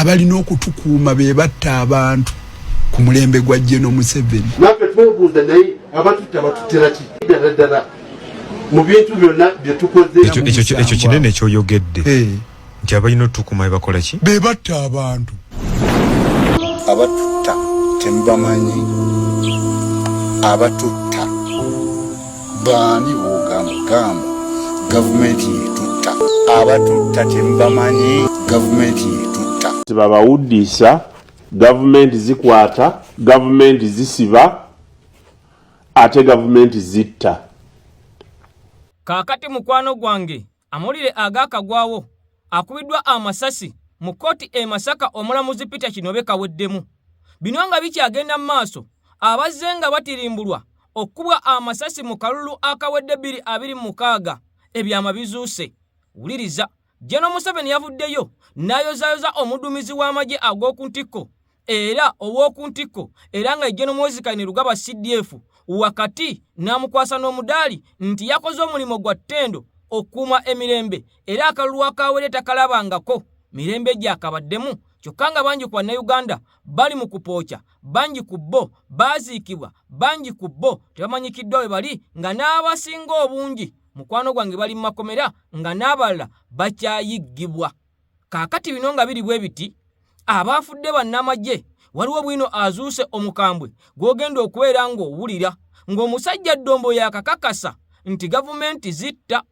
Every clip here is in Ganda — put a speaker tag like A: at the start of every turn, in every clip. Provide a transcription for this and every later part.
A: abalina okutukuuma be batta abantu ku mulembe gwa General Museveni.
B: Nafe twebuuza naye abatutte batutera ki ddala mu bintu byonna bye tukoze.
C: Ekyo kinene ky'oyogedde nti abalina otukuuma be bakola ki?
A: Be batta abantu.
D: Abatutta tembamanyi. Abatutta baani bugamba gavumenti yetutta. Abatutta tembamanyi gavumenti yetutta.
B: Babawuddisa gavumenti zikwata, gavumenti zisiba, ate gavumenti zitta.
E: Kakati mukwano gwange amulire agakagwawo akubiddwa amasasi mu kkooti e Masaka omulamuzi Peter Kinobe kaweddemu. Bino nga bikyagenda mu maaso abazze nga batirimbulwa okubwa amasasi mu kalulu akawedde 226 ebyama bizuuse. Wuliriza, General Museveni yavuddeyo n'ayozaayoza omuduumizi w'amagye ag'oku ntikko era ow'oku ntikko era nga General Moses Kainerugaba CDF wakati n'amukwasa n'omudaali nti yakoze omulimu gwa ttendo okuuma emirembe era akalulu akawedde takalabangako mirembe gyakabaddemu. Kyokka nga bangi ku Bannayuganda bali mu kupookya, bangi ku bo baaziikibwa, bangi ku bo tebamanyikiddwa we bali nga n'abasinga obungi mukwano gwange bali mu makomera nga n'abalala bakyayiggibwa. Kaakati bino nga biri bwe biti abaafudde bannamagye waliwo bwino azuuse omukambwe gw'ogenda okubeera ng'owulira ng'omusajja Ddombo yakakakasa nti gavumenti zitta,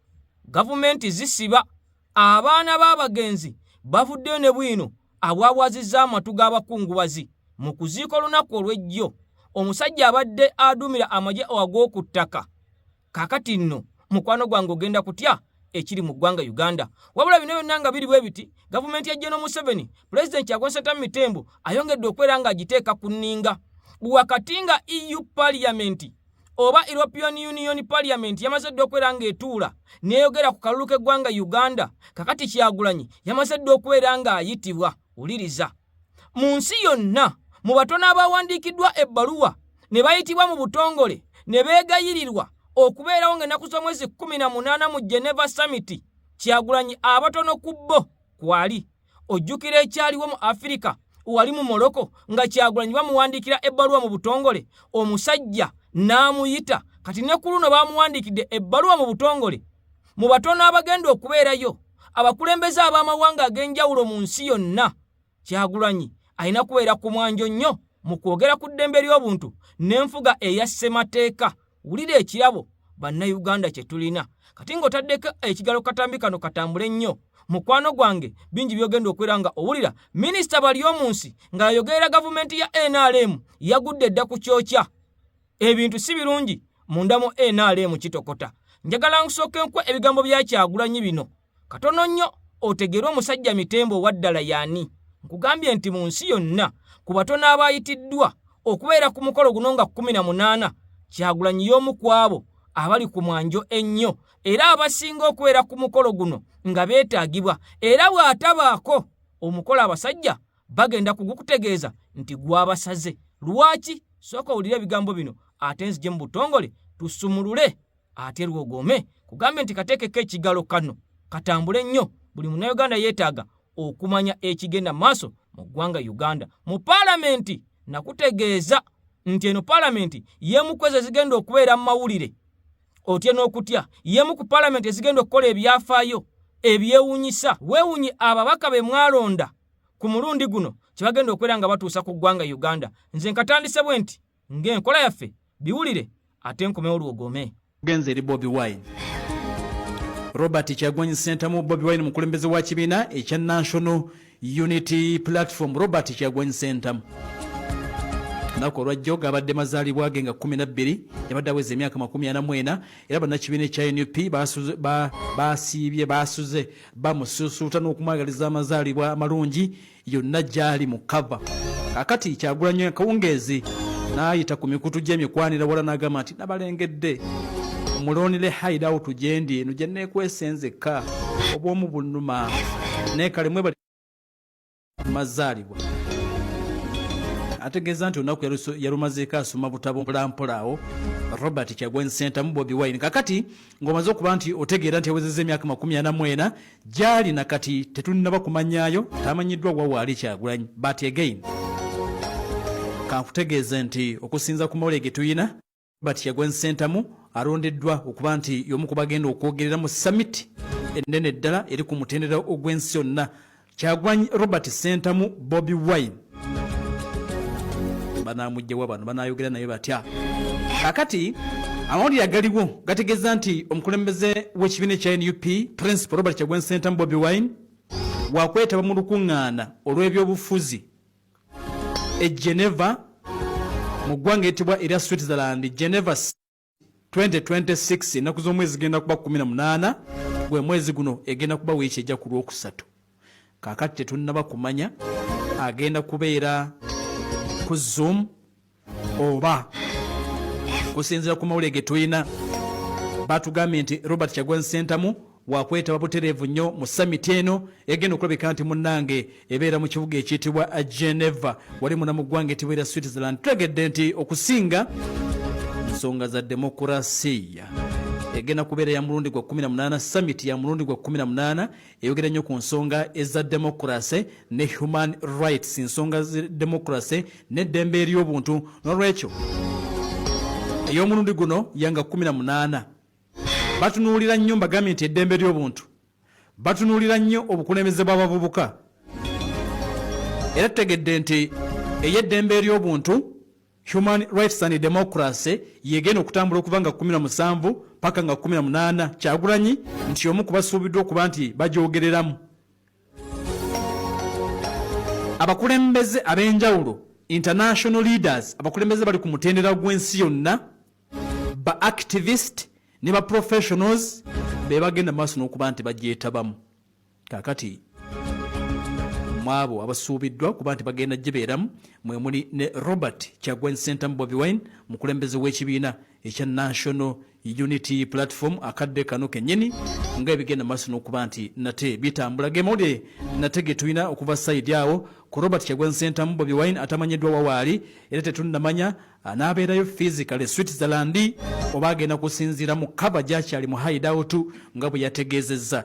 E: gavumenti zisiba, abaana b'abagenzi bavuddeyo ne bwino abwabwazizza amatu g'abakungubazi mu kuziika olunaku olw'ejjo omusajja abadde aduumira amagye ag'oku ttaka. Kaakati nno mukwano gwange ogenda kutya ekiri mu ggwanga Uganda. Wabula bino byonna nga biri bwe biti gavumenti ya General Museveni Pulezidenti Agoseta Mitembo ayongedde okubeera nga agiteeka ku nninga wakati nga EU Parliament oba European Union Parliament yamaze dde okubeera ng'etuula n'eyogera ku kalulu k'eggwanga Uganda. Kakati Kyagulanyi yamaze dde okubeera ng'ayitibwa. Wuliriza, mu nsi yonna mu batono abawandiikiddwa ebbaluwa ne bayitibwa mu butongole ne beegayirirwa okubeerawo ng'ennaku z'omwezi 18 mu Geneva Summit, Kyagulanyi abatono ku bo kwali. Ojjukira ekyaliwo mu Afirika wali mu Morocco nga Kyagulanyi bamuwandiikira ebbaluwa mu butongole omusajja n'amuyita. Kati ne ku luno bamuwandiikidde ebbaluwa mu butongole. Mu batono abagenda okubeerayo abakulembeze ab'amawanga ag'enjawulo mu nsi yonna, Kyagulanyi alina kubeera ku mwanjo nnyo mu kwogera ku ddembe ly'obuntu n'enfuga eya ssemateeka. Wulira ekirabo Bannayuganda kye tulina. Kati ng'otaddeko ekigalo katambi kano katambule ennyo mukwano gwange bingi byogenda okubeera nga owulira minisita bali omunsi ng'ayogerera gavumenti ya NRM yagudde dda ku kyokya. Ebintu si birungi munda mu NRM kitokota. Njagala nkusooke nkwe ebigambo bya Kyagulanyi bino katono nnyo otegere omusajja Mitembo waddala yaani. Nkugambye nti mu nsi yonna ku batono abayitiddwa okubeera ku mukolo guno nga 18 Kyagulanyi y'omu ku abo abali ku mwanjo ennyo era abasinga okubeera ku mukolo guno nga beetaagibwa era bw'atabaako omukolo abasajja bagenda kugukutegeeza nti gwabasaze. Lwaki? Sooka owulire ebigambo bino ate nzije mu butongole tusumulule ate lwogome kugambye nti kateekeko ekigalo kano katambule nnyo. Buli Munnayuganda yeetaaga okumanya ekigenda maaso mu ggwanga Uganda. Mu Paalamenti nakutegeeza nti eno Paalamenti yemu kweze zigenda okubeera mu mawulire otya n'okutya, yemu ku Paalamenti ezigenda okukola ebyafaayo ebyewuunyisa. Weewunyi ababaka be mwalonda ku mulundi guno kye bagenda okubeera nga batuusa ku ggwanga Uganda. Nze nkatandise bwe nti ng'enkola yaffe biwulire ate nkomewo lwogome.
F: Genze eri Bobi Wine. Robert Kyagulanyi Ssentamu Bobi Wine mukulembeze wa kibiina ekya National Unity Platform. Robert Kyagulanyi Ssentamu nako lwajjo gabadde mazaalibwa ge nga 12 yabadde aweza emyaka 44 era bannakibiina ekya NUP basuze bamususuuta n'okumwagaliza amazaalibwa amalungi yonna gyali mu kava. Kakati Kyagulanyi Kawungeezi n'ayita ku mikutu gy'emikwanira wala n'agamba nti nabalengedde mulonire hideout tugendi eno gye neekwesenzeka obw'omu bunnuma neekalemwe bali mazaalibwa ategeeza nti olunaku yalumazeeko asoma butabo mpolampola awo Robert Kyagulanyi Ssentamu Bobi Wine. Kakati ng'omaze okuba nti otegeera nti yawezezza emyaka 44 gyali na kati tetulinaba kumanyaayo, tamanyiddwa wawaali Kyagulanyi. But again kankutegeeze nti okusinza ku mawulire ge tuyina, Robert Kyagulanyi Ssentamu alondeddwa okuba nti y'omu ku bagenda okwogerera mu summit ennene ddala eri ku mutendera ogw'ensi yonna. Kyagulanyi Robert Ssentamu Bobi Wine banamugyewa bano banayogera naye batya. Kakati amawulire agaliwo gategeeza nti omukulembeze w'ekibiina ekya NUP Principal Robert Kyagulanyi Ssentamu Bobi Wine wakwetaba mu lukuŋŋaana olw'ebyobufuzi e Geneva mu ggwanga etibwa erya Switzerland, Geneva 2026. Ennaku z'omwezi genda kuba 18, gwe mwezi guno egenda kuba wiiki ejja ku Lwokusatu. Kakati tetunnaba kumanya agenda kubeera ku Zoom oba kusinzira ku mawulire ge tulina. Batugambye nti Robert Kyagulanyi Ssentamu wakwetaba butereevu nnyo mu summit eno egenda okulabika nti munnange ebeera mu kibuga ekiyitibwa Geneva wali muna mu ggwanga etibwa erya Switzerland. Tutegedde nti okusinga nsonga za demokrasiya egenda kubeera ya mulundi gwa 18, summit ya mulundi gwa 18 eyogera nnyo ku nsonga eza demokrasi ne human rights, nsonga za demokrasi n'eddembe ery'obuntu. N'olwekyo ey'omulundi guno yanga 18 batunuulira nnyo, mbagambye nti eddembe ly'obuntu, batunuulira nnyo obukulembeze bw'abavubuka, era tutegedde nti ey'eddembe ery'obuntu human rights and democracy yegenda okutambula okuva nga 17 paka nga 18. Kyagulanyi nti omu kubasuubiddwa okuba nti bagyogereramu. Abakulembeze ab'enjawulo, international leaders, abakulembeze bali ku mutendera gw'ensi yonna, ba activist ne ba professionals be bagenda maaso n'okuba nti bagyetabamu. Kakati mwabo abasuubiddwa kuba nti bagenda gyebeeramu mwe muli ne Robert Kyagulanyi Ssentamu Bobi Wine, mukulembeze w'ekibiina ekya National Unity Platform akadde kano kennyini nga ebigenda maaso n'okuba nti nate bitambula. Ge mawulire nate ge tulina okuva sayidi awo ku Robert Kyagulanyi Ssentamu Bobi Wine atamanyiddwa wawaali, era tetunnamanya anaabeerayo physically Switzerland oba agenda kusinziira mu kaba gy'akyali mu hideout nga bwe yategeezezza.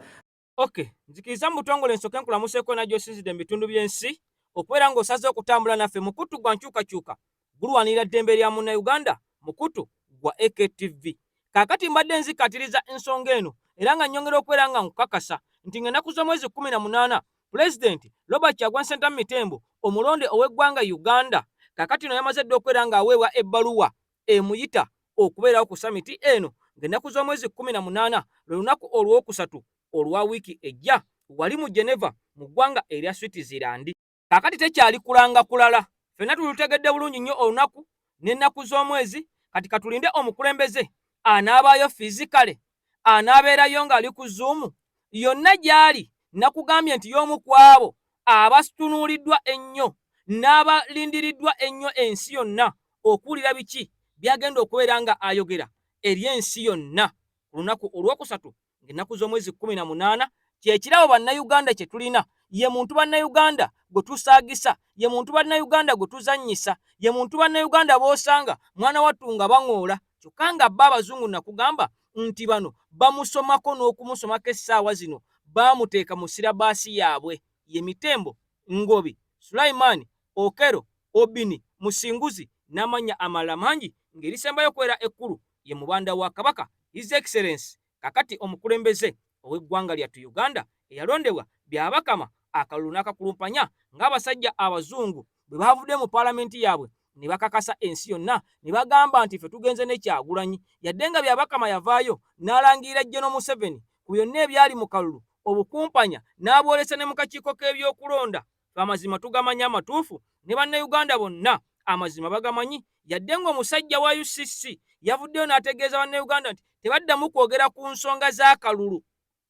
E: Okay, nzikiriza mu butongole nsooke nkulamuseeko najjo osinzidde mu bitundu by'ensi okubeera ng'osaze okutambula naffe. Mukutu gwa nkyukakyuka gulwanirira ddembe lya Munnayuganda, mukutu gwa AKTV. Kaakati mbadde nzikatiriza ensonga eno era nga nnyongera okubeera nga nkukakasa nti ng'ennaku z'omwezi 18 Pulezidenti Robert Kyagulanyi Ssentamu Mitembo omulonde ow'eggwanga Uganda kaakati no yamaze dde okubeera ng'aweebwa ebbaluwa emuyita okubeerawo ku samiti eno ng'ennaku z'omwezi 18 lwe lunaku olwokusatu olwa wiiki ejja wali mu Geneva mu ggwanga erya Switzerland. Kaakati tekyali kulanga kulala, ffenna tulutegedde bulungi nnyo olunaku n'ennaku z'omwezi. Kati katulinde omukulembeze anaabaayo fizikale, anaabeerayo ng'ali ku Zoom yonna gy'ali. Nakugambye nti y'omu ku abo abatunuuliddwa ennyo n'abalindiriddwa ennyo ensi yonna okuwulira biki byagenda okubeera nga ayogera eri ensi yonna ku lunaku olwokusatu ng'ennaku z'omwezi 18. Kyekirabo bannayuganda kye tulina, ye muntu bannayuganda gwe tusaagisa, ye muntu bannayuganda gwe tuzannyisa, ye muntu bannayuganda b'osanga mwana wattu nga baŋoola. Kyokka nga bba abazungu nakugamba nti bano bamusomako n'okumusomako essaawa zino baamuteeka mu sirabaasi yaabwe. Ye Mitembo, Ngobi, Sulaiman, Okero, Obini, Musinguzi n'amannya amalala mangi ng'erisembayo okubeera ekkulu ye mubanda wa Kabaka His Excellency kakati omukulembeze ow'eggwanga lyattu Uganda eyalondebwa byabakama akalulu n'akakulumpanya ng'abasajja abazungu bwe baavudde mu paalamenti yaabwe ne bakakasa ensi yonna ne bagamba nti ffe tugenze ne Kyagulanyi. Yadde nga byabakama yavaayo n'alangirira General Museveni ku byonna ebyali mu kalulu obukumpanya n'abwolesa ne mu kakiiko k'ebyokulonda. Amazima tugamanya amatuufu ne bannayuganda bonna amazima bagamanyi. Yadde ng'omusajja wa UCC yavuddeyo n'ategeeza bannayuganda nti tebaddamu kwogera ku nsonga z'akalulu.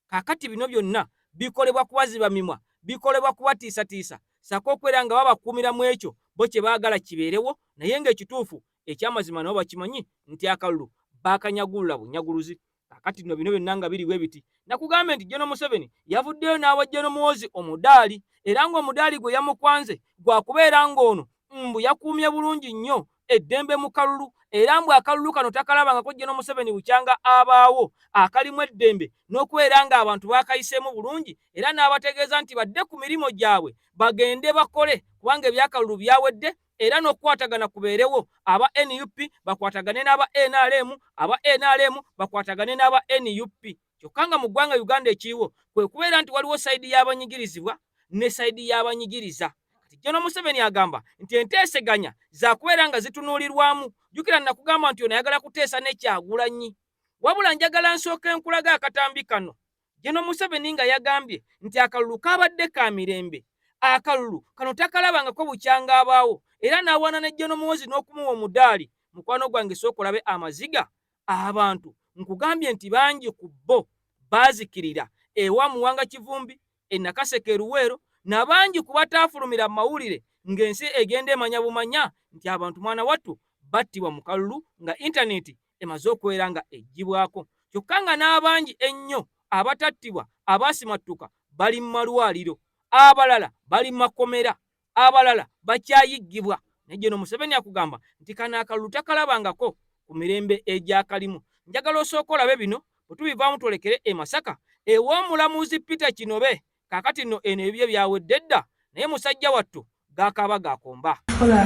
E: Kaakati bino byonna bikolebwa kubaziba mimwa, bikolebwa kubatiisatiisa, sako okubeera nga babakuumira mu ekyo bo kye baagala kibeerewo, naye ng'ekituufu ekyamazima nabo bakimanyi nti akalulu baakanyagulula bunyaguluzi. Kaakati bino byonna nga biri bwe biti. Nakugambye nti General Museveni yavuddeyo n'awa General Muhoozi omudaali, era ng'omudaali gwe yamukwanze gwa kubeera ng'ono mbu yakuumye bulungi nnyo eddembe mu kalulu era mbu akalulu kano takalabangako General Museveni bukyanga abaawo akalimu eddembe n'okubeera ng'abantu baakayiseemu bulungi era n'abategeeza nti badde ku mirimu gyabwe bagende bakole kubanga ebyakalulu byawedde era n'okukwatagana kubeerewo aba NUP bakwatagane n'aba NRM aba NRM bakwatagane n'aba NUP kyokka nga mu ggwanga Uganda ekiriwo kwe kubeera nti waliwo sayidi y'abanyigirizibwa ne sayidi y'abanyigiriza. General Museveni agamba nti enteeseganya za kubeera nga zitunuulirwamu. Jjukira nakugamba nti ono ayagala kuteesa ne Kyagulanyi. Wabula njagala nsooke nkulaga akatambi kano. General Museveni nga yagambye nti akalulu kabadde ka mirembe. Akalulu kano takalabangako bukyanga abaawo era n'awaana ne General Muhoozi n'okumuwa omudaali. Mukwano gwange sooka olabe amaziga abantu nkugambye nti bangi ku bo baazikirira ewa Muwanga Kivumbi Nakaseke Luweero nabangi kubataafulumira mu mawulire ng'ensi egenda emanya bumanya nti abantu mwana wattu battibwa mu kalulu nga intaneti emaze okubeera nga eggyibwako. Kyokka nga n'abangi ennyo abatattibwa abaasimattuka bali mu malwaliro, abalala bali mu makomera, abalala bakyayiggibwa. Ne General Museveni akugamba nti kano akalulu takalabangako ku mirembe egyakalimu. Njagala osooka olabe bino bwe tubivaamu twolekere e Masaka ew'omulamuzi Peter Kinobe. Kakati nno eno ebyo byawedde dda naye musajja wattu gaakaaba gakomba.
G: Kola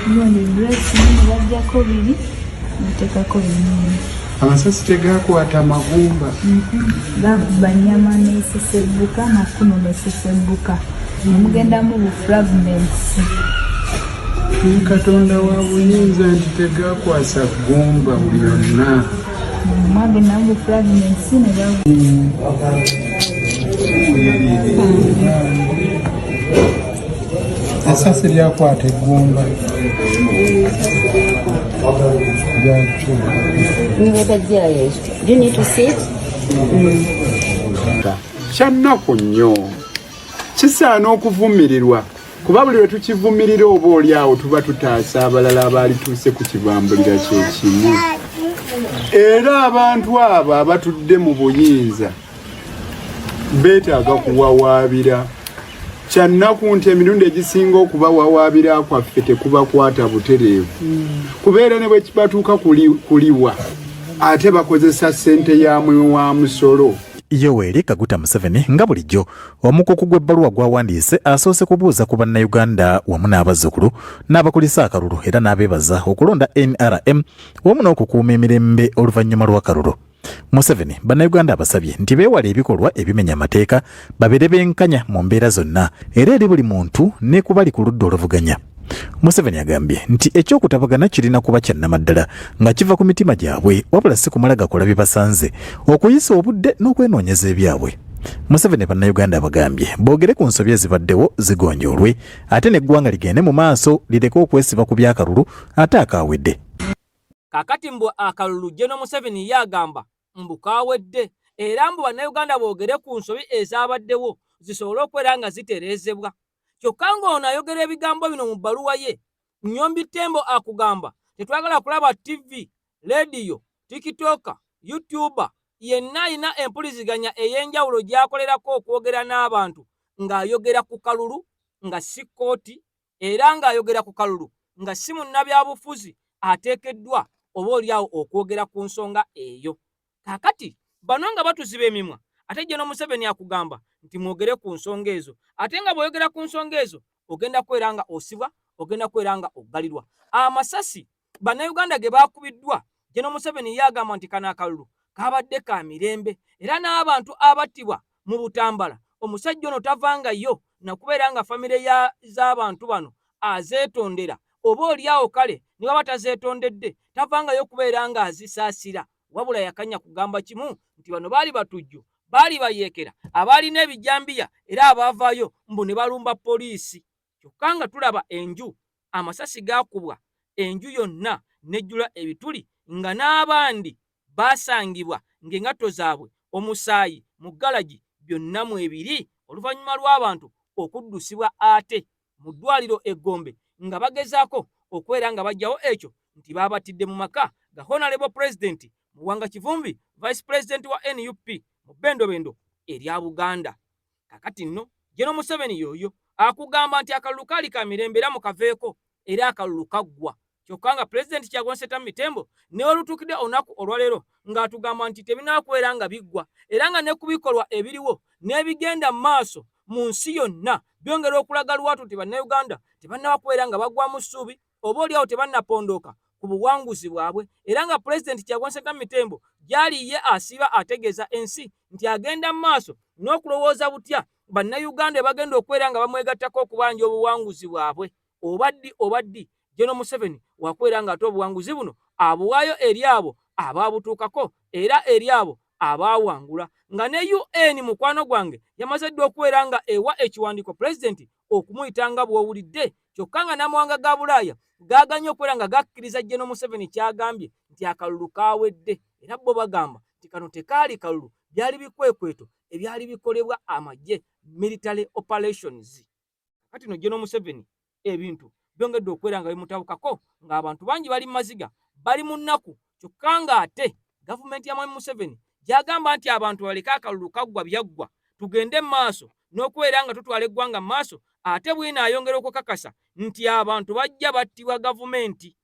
G: nyoni dress nini bajjako biri ntekako binini.
A: Amasasi tegakwata magumba.
G: Banyama nesesebuka na kuno nesesebuka. Mugenda mu fragments.
A: Katonda wa buyinza nti tegakwasa gumba buli yonna.
G: Mwagenda mu fragments ne
A: Asasi lyakwata eggumba. Kyannaku nnyo kisaana okuvumirirwa kuba buli lwe tukivumirira oba oli awo tuba tutaasa abalala abaalituuse ku kibambulira kyekimu. Era abantu abo abatudde mu buyinza beetaaga kuwawaabira. Kyannaku nti emirundi egisinga okubawawaabira kwaffe tekubakwata butereevu. Kubeera ne bwe kibatuuka kuliwa ate bakozesa ssente yaamwe wa musolo.
H: Yoweri Kaguta Museveni nga bulijjo omukuku gw'ebbaluwa gwawandiise asoose kubuuza ku bannayuganda wamu n'abazzukulu n'abakulisa akalulu era n'abeebaza okulonda NRM wamu n'okukuuma emirembe oluvannyuma lw'akalulu. Museveni bannayuganda abasabye nti beewale ebikolwa ebimenya amateeka babeere benkanya mu mbeera zonna era eri buli muntu ne ku bali ku ludda oluvuganya. Museveni agambye nti ekyokutabagana kirina kuba kyannamaddala nga kiva ku mitima gyabwe wabula si kumala gakola bye basanze okuyisa obudde n'okwenoonyeza ebyabwe. Museveni bannayuganda abagambye boogere ku nsobi ezibaddewo zigonjoolwe ate n'eggwanga ligende mu maaso lireke okwesiba ku by'akalulu ate akaawedde.
E: Kakati mbu akalulu General Museveni yagamba mbu kaawedde era mbu bannayuganda boogere ku nsobi ezabaddewo zisobole okubeera nga zitereezebwa. Kyokka ng'ono ayogera ebigambo bino mu bbaluwa ye, Nnyombi Tembo akugamba tetwagala kulaba TV, radio, TikTok, YouTube yenna alina empuliziganya ey'enjawulo gy'akolerako okwogera n'abantu ng'ayogera ku kalulu nga si kkooti era ng'ayogera ku kalulu nga si munnabyabufuzi ateekeddwa oba oliawo okwogera ku nsonga eyo. Kakati bano nga batuziba emimwa ate General Museveni akugamba nti mwogere ku nsonga ezo ate nga bw'oyogera ku nsonga ezo ogenda kwera nga osibwa ogenda kwera nga oggalirwa. Amasasi bannayuganda ge baakubiddwa General Museveni yagamba nti kano akalulu kabadde ka mirembe era n'abantu abattibwa mu Butambala omusajja ono tavangayo nakubeera nga famire z'abantu bano azeetondera oba oliawo kale ne baba tazeetondedde tavangayo kubeera nga azisaasira wabula yakanya kugamba kimu nti bano baali batujju baali bayeekera abaalina ebijambiya era abaavaayo mbu ne balumba poliisi. Kyokka nga tulaba enju amasasi gaakubwa enju yonna nejjula ebituli nga n'abandi baasangibwa ng'engatto zaabwe omusaayi mu galagi byonna mu ebiri oluvannyuma lw'abantu okuddusibwa ate mu ddwaliro eggombe nga bagezaako okubeera nga bajjawo ekyo nti baabatidde mu maka ga Honorable President Muwanga Kivumbi Vice President wa NUP mu bendobendo erya Buganda. Kakati nno General Museveni yoyo akugamba nti akalulu kaali ka mirembe era mukaveeko era akalulu kaggwa. Kyokka nga Pulezidenti Kyagulanyi Ssentamu Mitembo ne olutuukidde olunaku olwaleero ng'atugamba nti tebinaakubeera nga biggwa era nga ne ku bikolwa ebiriwo n'ebigenda mu maaso mu nsi yonna byongera okulaga lwatu nti bannayuganda tebannaba kubeera nga bagwa mu ssuubi oba oliawo tebannapondooka ku buwanguzi bwabwe era nga Pulezidenti Kyagulanyi Ssentamu Mitembo gyali ye asiiba ategeeza ensi nti agenda mu maaso n'okulowooza butya bannayuganda bagenda okubeera nga bamwegattako okubanja obuwanguzi bwabwe obaddi General Museveni wakwera nga ate obuwanguzi buno abuwaayo eri abo ababutuukako era eri abo abawangula nga ne UN mukwano gwange yamaze dde okubeera nga ewa ekiwandiiko Pulezidenti okumuyitanga bw'owulidde kyokka nga n'amawanga ga Bulaaya gaaganye okubeera nga gakkiriza General Museveni kyagambye nti akalulu kaawedde era bo bagamba nti kano tekaali kalulu byali bikwekweto ebyali bikolebwa amagye military operations. Kati no General Museveni ebintu byongedde okubeera nga bimutabukako ng'abantu bangi bali maziga bali mu nnaku kyokka nga ate gavumenti ya Mwami Museveni gyagamba nti abantu baleke akalulu kaggwa byaggwa tugende mu maaso n'okubeera nga tutwala eggwanga mu maaso ate bwina ayongera okukakasa nti abantu bajja battibwa gavumenti.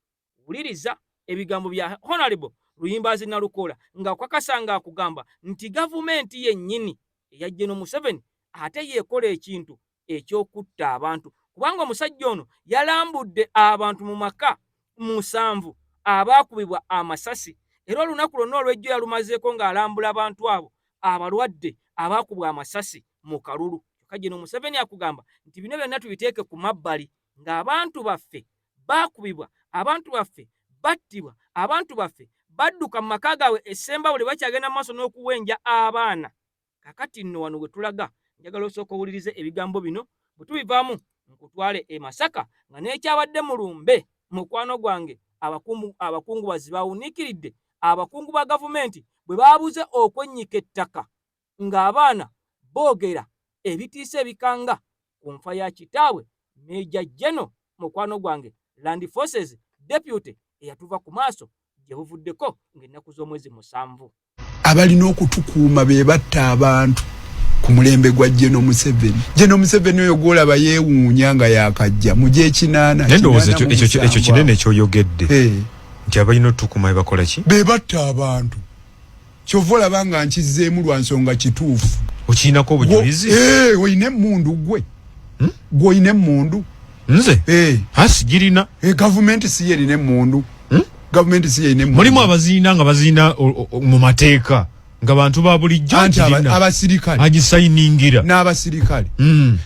E: Wuliriza ebigambo bya Honorable Luyimbazi Nalukoola ng'akakasa ng'akugamba nti gavumenti yennyini eya General Museveni ate yeekola ekintu eky'okutta abantu kubanga omusajja ono yalambudde abantu mu maka 7 abaakubibwa amasasi era olunaku lwonna olw'ejjo yalumazeeko ng'alambula abantu abo abalwadde abaakubwa amasasi mu kalulu. Kyokka General Museveni akugamba nti bino byonna tubiteeke ku mabbali ng'abantu baffe baakubibwa, abantu baffe battibwa, abantu baffe badduka mu maka gaabwe essemba buli bakyagenda mu maaso n'okuwenja abaana. Kakati nno wano we tulaga njagala osooka owulirize ebigambo bino bwe tubivaamu nkutwale e Masaka nga n'ekyabadde mu Lumbe mukwano gwange abakungubazi bawuniikiridde abakungu ba gavumenti bwe baabuze okwennyika ettaka ng'abaana boogera ebitiisa ebikanga ku nfa ya kitaawe Meja General mukwano gwange Land Forces Deputy eyatuva ku maaso gye buvuddeko ng'ennaku z'omwezi 7.
A: Abalina okutukuuma be batta abantu ku mulembe gwa General Museveni. General Museveni oyo gwolaba yeewuunya nga yakajja mu gy'ekinaana.
C: Ndowooza ekyo kinene ekyoyogedde nti abalina otukuuma be bakola ki? Be
A: batta abantu. Kyova olaba nga nkizzeemu lwa nsonga kituufu.
C: Okirinako obujulizi?
A: Oyina emmundu gwe. Gw'oyina emmundu.
C: Nze? Sigirina.
A: Gavumenti si yerina emmundu. Gavumenti si yerina emmundu.
C: Mulimu abaziina nga baziina mu mateeka nga bantu ba bulijjo
A: abasirikale
C: agisayiningira
A: n'abasirikale.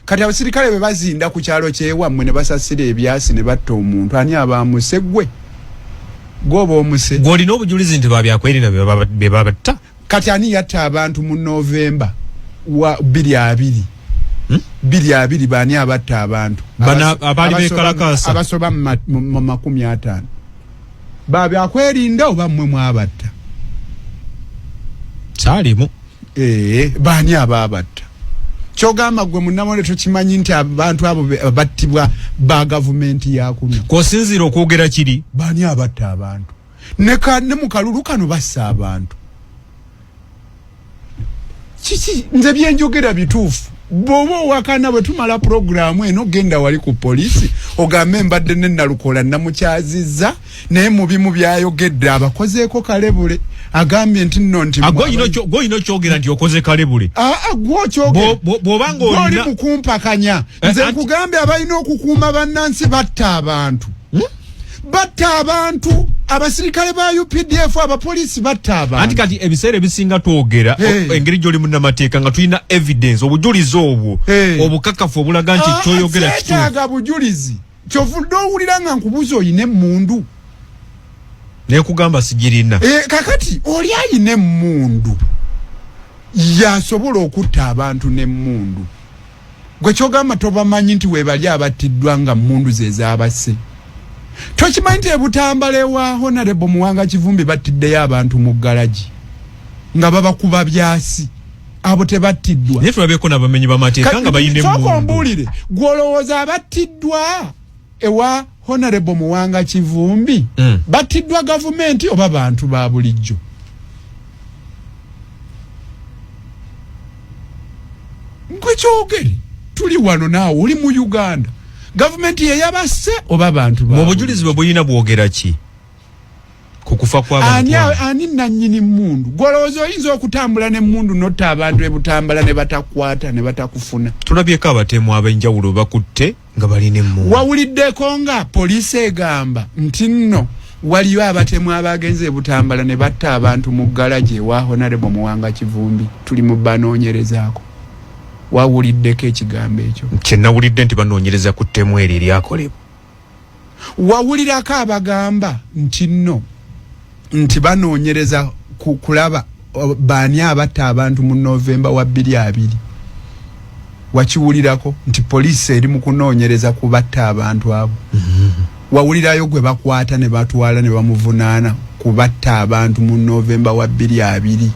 A: Kati abasirikale be bazinda ku kyalo kyewammwe ne basasira ebyasi ne batta omuntu ani abaamuse gwe gwoba omuse
C: gw'olina obujulizi nti babyakwerinda be babatta.
A: Kati ani yatta abantu mu Novemba wa 2020 bani abatta abantu
C: abaali beekalakaasa
A: abasoba mu 50 babyakwerinda oba mmwe mwabatta
C: Salimu.
A: Bani ababatta. Kyogamba gwe munnamole tukimanyi nti abantu abo battibwa ba gavumenti ya kuno.
C: Kosinzira okwogera kiri?
A: Bani abatta abantu. Ne mu kalulu kano bassa abantu. Kiki nze byenjogera bituufu. Bw'oba owakana bwe tumala programu eno genda wali ku polisi ogambe mbadde ne Nalukoola namukyazizza naye mu bimu byayogedde abakozeeko kalebule agambye nti nno nti
C: gwoyina kyogera nti okoze kalebule.
A: Bw'obanga oli mukumpakanya nze nkugambye abalina okukuuma bannansi batta abantu. Batta abantu abasirikale ba UPDF abapolisi batta abantu.
C: Anti kati ebiseera ebisinga twogera engeri gy'oli munnamateeka nga tulina evidence obujulizi obwo obukakafu obulaga nti kyoyogera kituufu.
A: Seetaaga bujulizi kyovudde owulira nga nkubuuza oyina emmundu
C: naye kugamba sigirina.
A: Kakati oli ayina emmundu yasobola okutta abantu n'emmundu gwe kyogamba tobamanyi nti weebali abattiddwa nga mmundu ze zaabase. Tokimanyi nti ebutambale wa Honorable Muwanga Kivumbi battiddeyo abantu mu galaji nga babakuba byasi abo tebattiddwa.
C: Naye tulabyeko n'abamenyi b'amateeka nga bayina emmundu.
A: Sooka ombuulire gw'olowooza abattiddwa ewa Honorable Muwanga Kivumbi battiddwa gavumenti oba bantu ba bulijjo? Nkwe kyogere tuli wano naawe oli mu Uganda Government ye yabasse oba bantu
C: mu bujulizi bwe buyina bwogera ki kukufa kw'abantu
A: ani nannyini mmundu golowooza oyinza okutambula n'emmundu notta abantu ebutambala ne batakwata ne batakufuna
C: tulabyeko abatemu ab'enjawulo bakutte nga balina emmundu
A: wawuliddeko nga poliisi egamba nti nno waliyo abatemu abagenze ebutambala ne batta abantu mu galaji ewa Honorable Muwanga Kivumbi tuli mu banoonyerezaako wawuliddeko ekigambo ekyo
C: kyenawulidde nti banoonyereza ku ttemu eryo eryakolebwa
A: wawulirako abagamba nti nno nti banoonyereza kulaba baani abatta abantu mu Novemba wa 2020 wakiwulirako nti poliisi eri mu kunoonyereza kubatta abantu abo wawulirayo gwe bakwata ne batwala ne bamuvunaana kubatta abantu mu Novemba wa 2020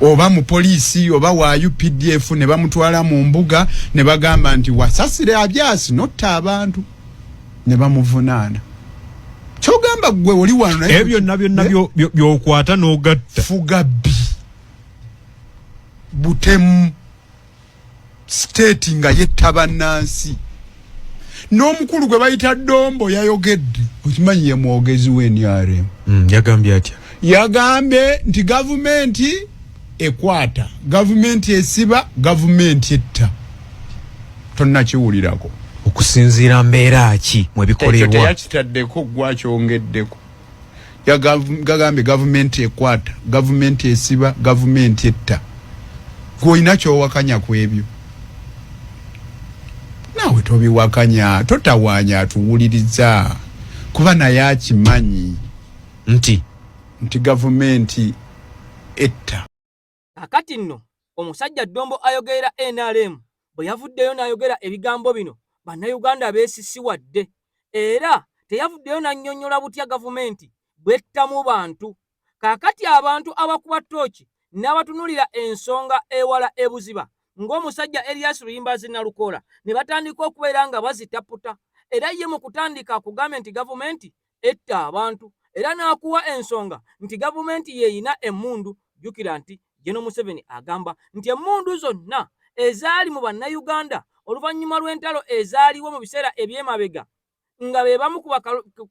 A: oba mu poliisi oba wa UPDF ne bamutwala mu mbuga ne bagamba nti wasasire abyasi notta abantu ne bamuvunaana kyogamba gwe oli wano
C: ebyo nabyo byokwata n'ogatta
A: Fugabi Butemu state nga yettaba Nansi n'omukulu gwe bayita Dombo yayogedde okimanyi ye mwogezi w'NRM
C: yagambye atya
A: yagambye nti gavumenti ekwata gavumenti esiba gavumenti etta tonna kiwulirako
C: okusinziira mbeera ki mwe bikolebwa
A: teyakitaddeko gwakyongeddeko yagambye gavumenti ekwata gavumenti esiba gavumenti etta gw'olina kyowakanya ku ebyo naawe tobiwakanya totawaanya atuwuliriza kuba naye akimanyi nti gavumenti etta
E: kakati nno omusajja Dombo ayogerera NRM bwe yavuddeyo n'ayogera ebigambo bino bannayuganda beesisiwadde era teyavuddeyo n'annyonnyola butya gavumenti bwettamu bantu kakati abantu abakuba ttooki n'abatunulira ensonga ewala ebuziba ng'omusajja Elias Luyimbazi Nalukola ne batandika okubeera nga bazitaputa era ye mu kutandika akugambye nti gavumenti etta abantu era n'akuwa ensonga nti gavumenti yeeyina emmundu jjukira nti General Museveni agamba nti emmundu zonna ezaali mu bannayuganda oluvannyuma lw'entalo ezaaliwo mu biseera eby'emabega nga be bamu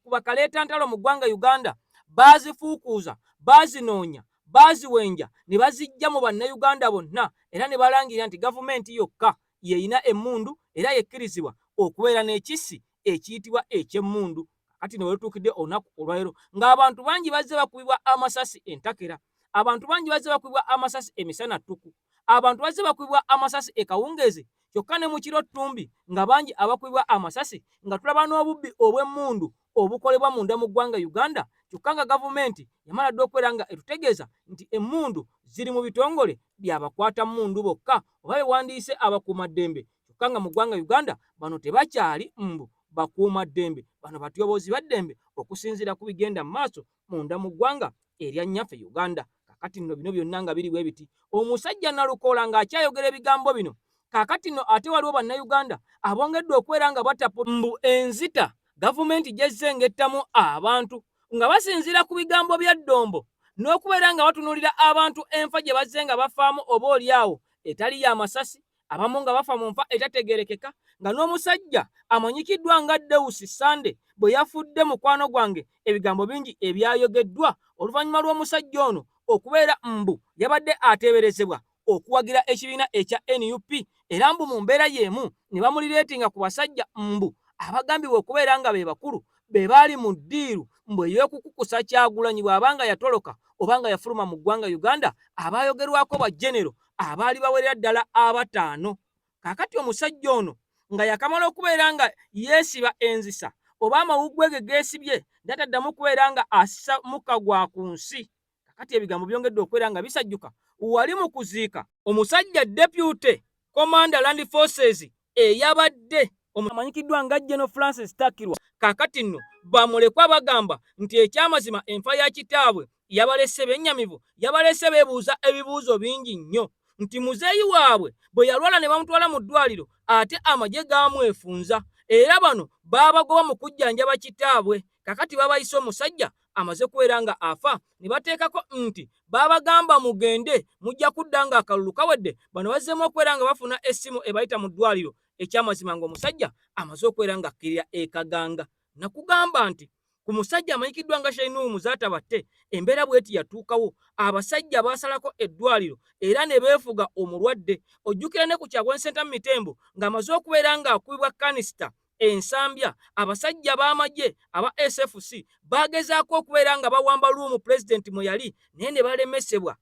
E: ku bakaleeta ntalo mu ggwanga Uganda baazifuukuuza baazinoonya baaziwenja ne bazijja mu bannayuganda bonna era ne balangira nti gavumenti yokka yeeyina emmundu era yekkirizibwa okubeera n'ekissi ekiyitibwa eky'emmundu kati ne wetuukidde olunaku olwaleero ng'abantu bangi bazze bakubibwa amasasi entakera abantu bangi bazze bakubibwa amasasi emisana ttuku abantu bazze bakubibwa amasasi ekawungeezi kyokka ne mu kiro ttumbi nga bangi abakubibwa amasasi nga tulaba n'obubbi obw'emmundu obukolebwa munda mu ggwanga Uganda kyokka nga gavumenti yamala dde okubeera nga etutegeeza nti emmundu ziri mu bitongole byabakwata mmundu bokka oba bewandiise abakuumaddembe kyokka nga mu ggwanga Uganda bano tebakyali mbu bakuumaddembe bano batyoboozi baddembe okusinziira ku bigenda mu maaso munda mu ggwanga erya nnyaffe Uganda kakati nno bino byonna nga biri bwe biti omusajja Nalukola ng'akyayogera ebigambo bino kakati nno ate waliwo bannayuganda abongedde okubeera nga batapu mbu enzita gavumenti gyezzengettamu abantu nga basinziira ku bigambo bya Dombo n'okubeera nga batunuulira abantu enfa gye bazze nga bafaamu oba oliawo etali ya masasi abamu nga bafa mu nfa etategerekeka nga n'omusajja amanyikiddwa nga Deusi Sande bwe yafudde mukwano gwange ebigambo bingi ebyayogeddwa oluvannyuma lw'omusajja ono okubeera mbu yabadde ateeberezebwa okuwagira ekibiina ekya NUP era mbu mu mbeera y'emu ne bamulireetinga ku basajja mbu abagambibwa okubeera nga be bakulu be baali mu ddiiru mbu ey'okukukusa Kyagulanyi bw'abanga yatoloka oba nga yafuluma mu ggwanga Uganda abaayogerwako ba genero abaali bawerera ddala 5 kakati omusajja ono nga yakamala okubeera nga yeesiba enzisa oba amawuggwe ge geesibye dataddamu kubeera nga asisa mukka gwa ku nsi kakati ebigambo byongedde okubeera nga bisajjuka wali mu kuziika omusajja Deputy Commander Land Forces eyabadde omanyikiddwa nga General Francis Takirwa kakati nno bamulekwa bagamba nti ekyamazima enfa ya kitaabwe yabalese bennyamivu yabalese beebuuza ebibuuzo bingi nnyo nti muzeeyi waabwe bwe yalwala ne bamutwala mu ddwaliro ate amagye gaamwefunza era bano baabagoba mu kujjanjaba kitaabwe kakati babayise omusajja amaze kubeera nga afa ne bateekako nti baabagamba mugende mujja kudda nga akalulu kawedde bano bazzeemu okubeera nga bafuna essimu ebayita mu ddwaliro ekyamazima ng'omusajja amaze okubeera ng'akkirira ekaganga. Nakugamba nti ku musajja amanyikiddwa nga Shainuu Muzaata Batte, embeera bw'eti yatuukawo, abasajja baasalako eddwaliro era ne beefuga omulwadde. Ojjukira ne ku Kyagulanyi Ssentamu Mitembo ng'amaze okubeera ng'akubibwa kanisita ensambya, abasajja b'amagye aba SFC baagezaako okubeera nga bawamba luumu pulezidenti mwe yali, naye ne balemesebwa.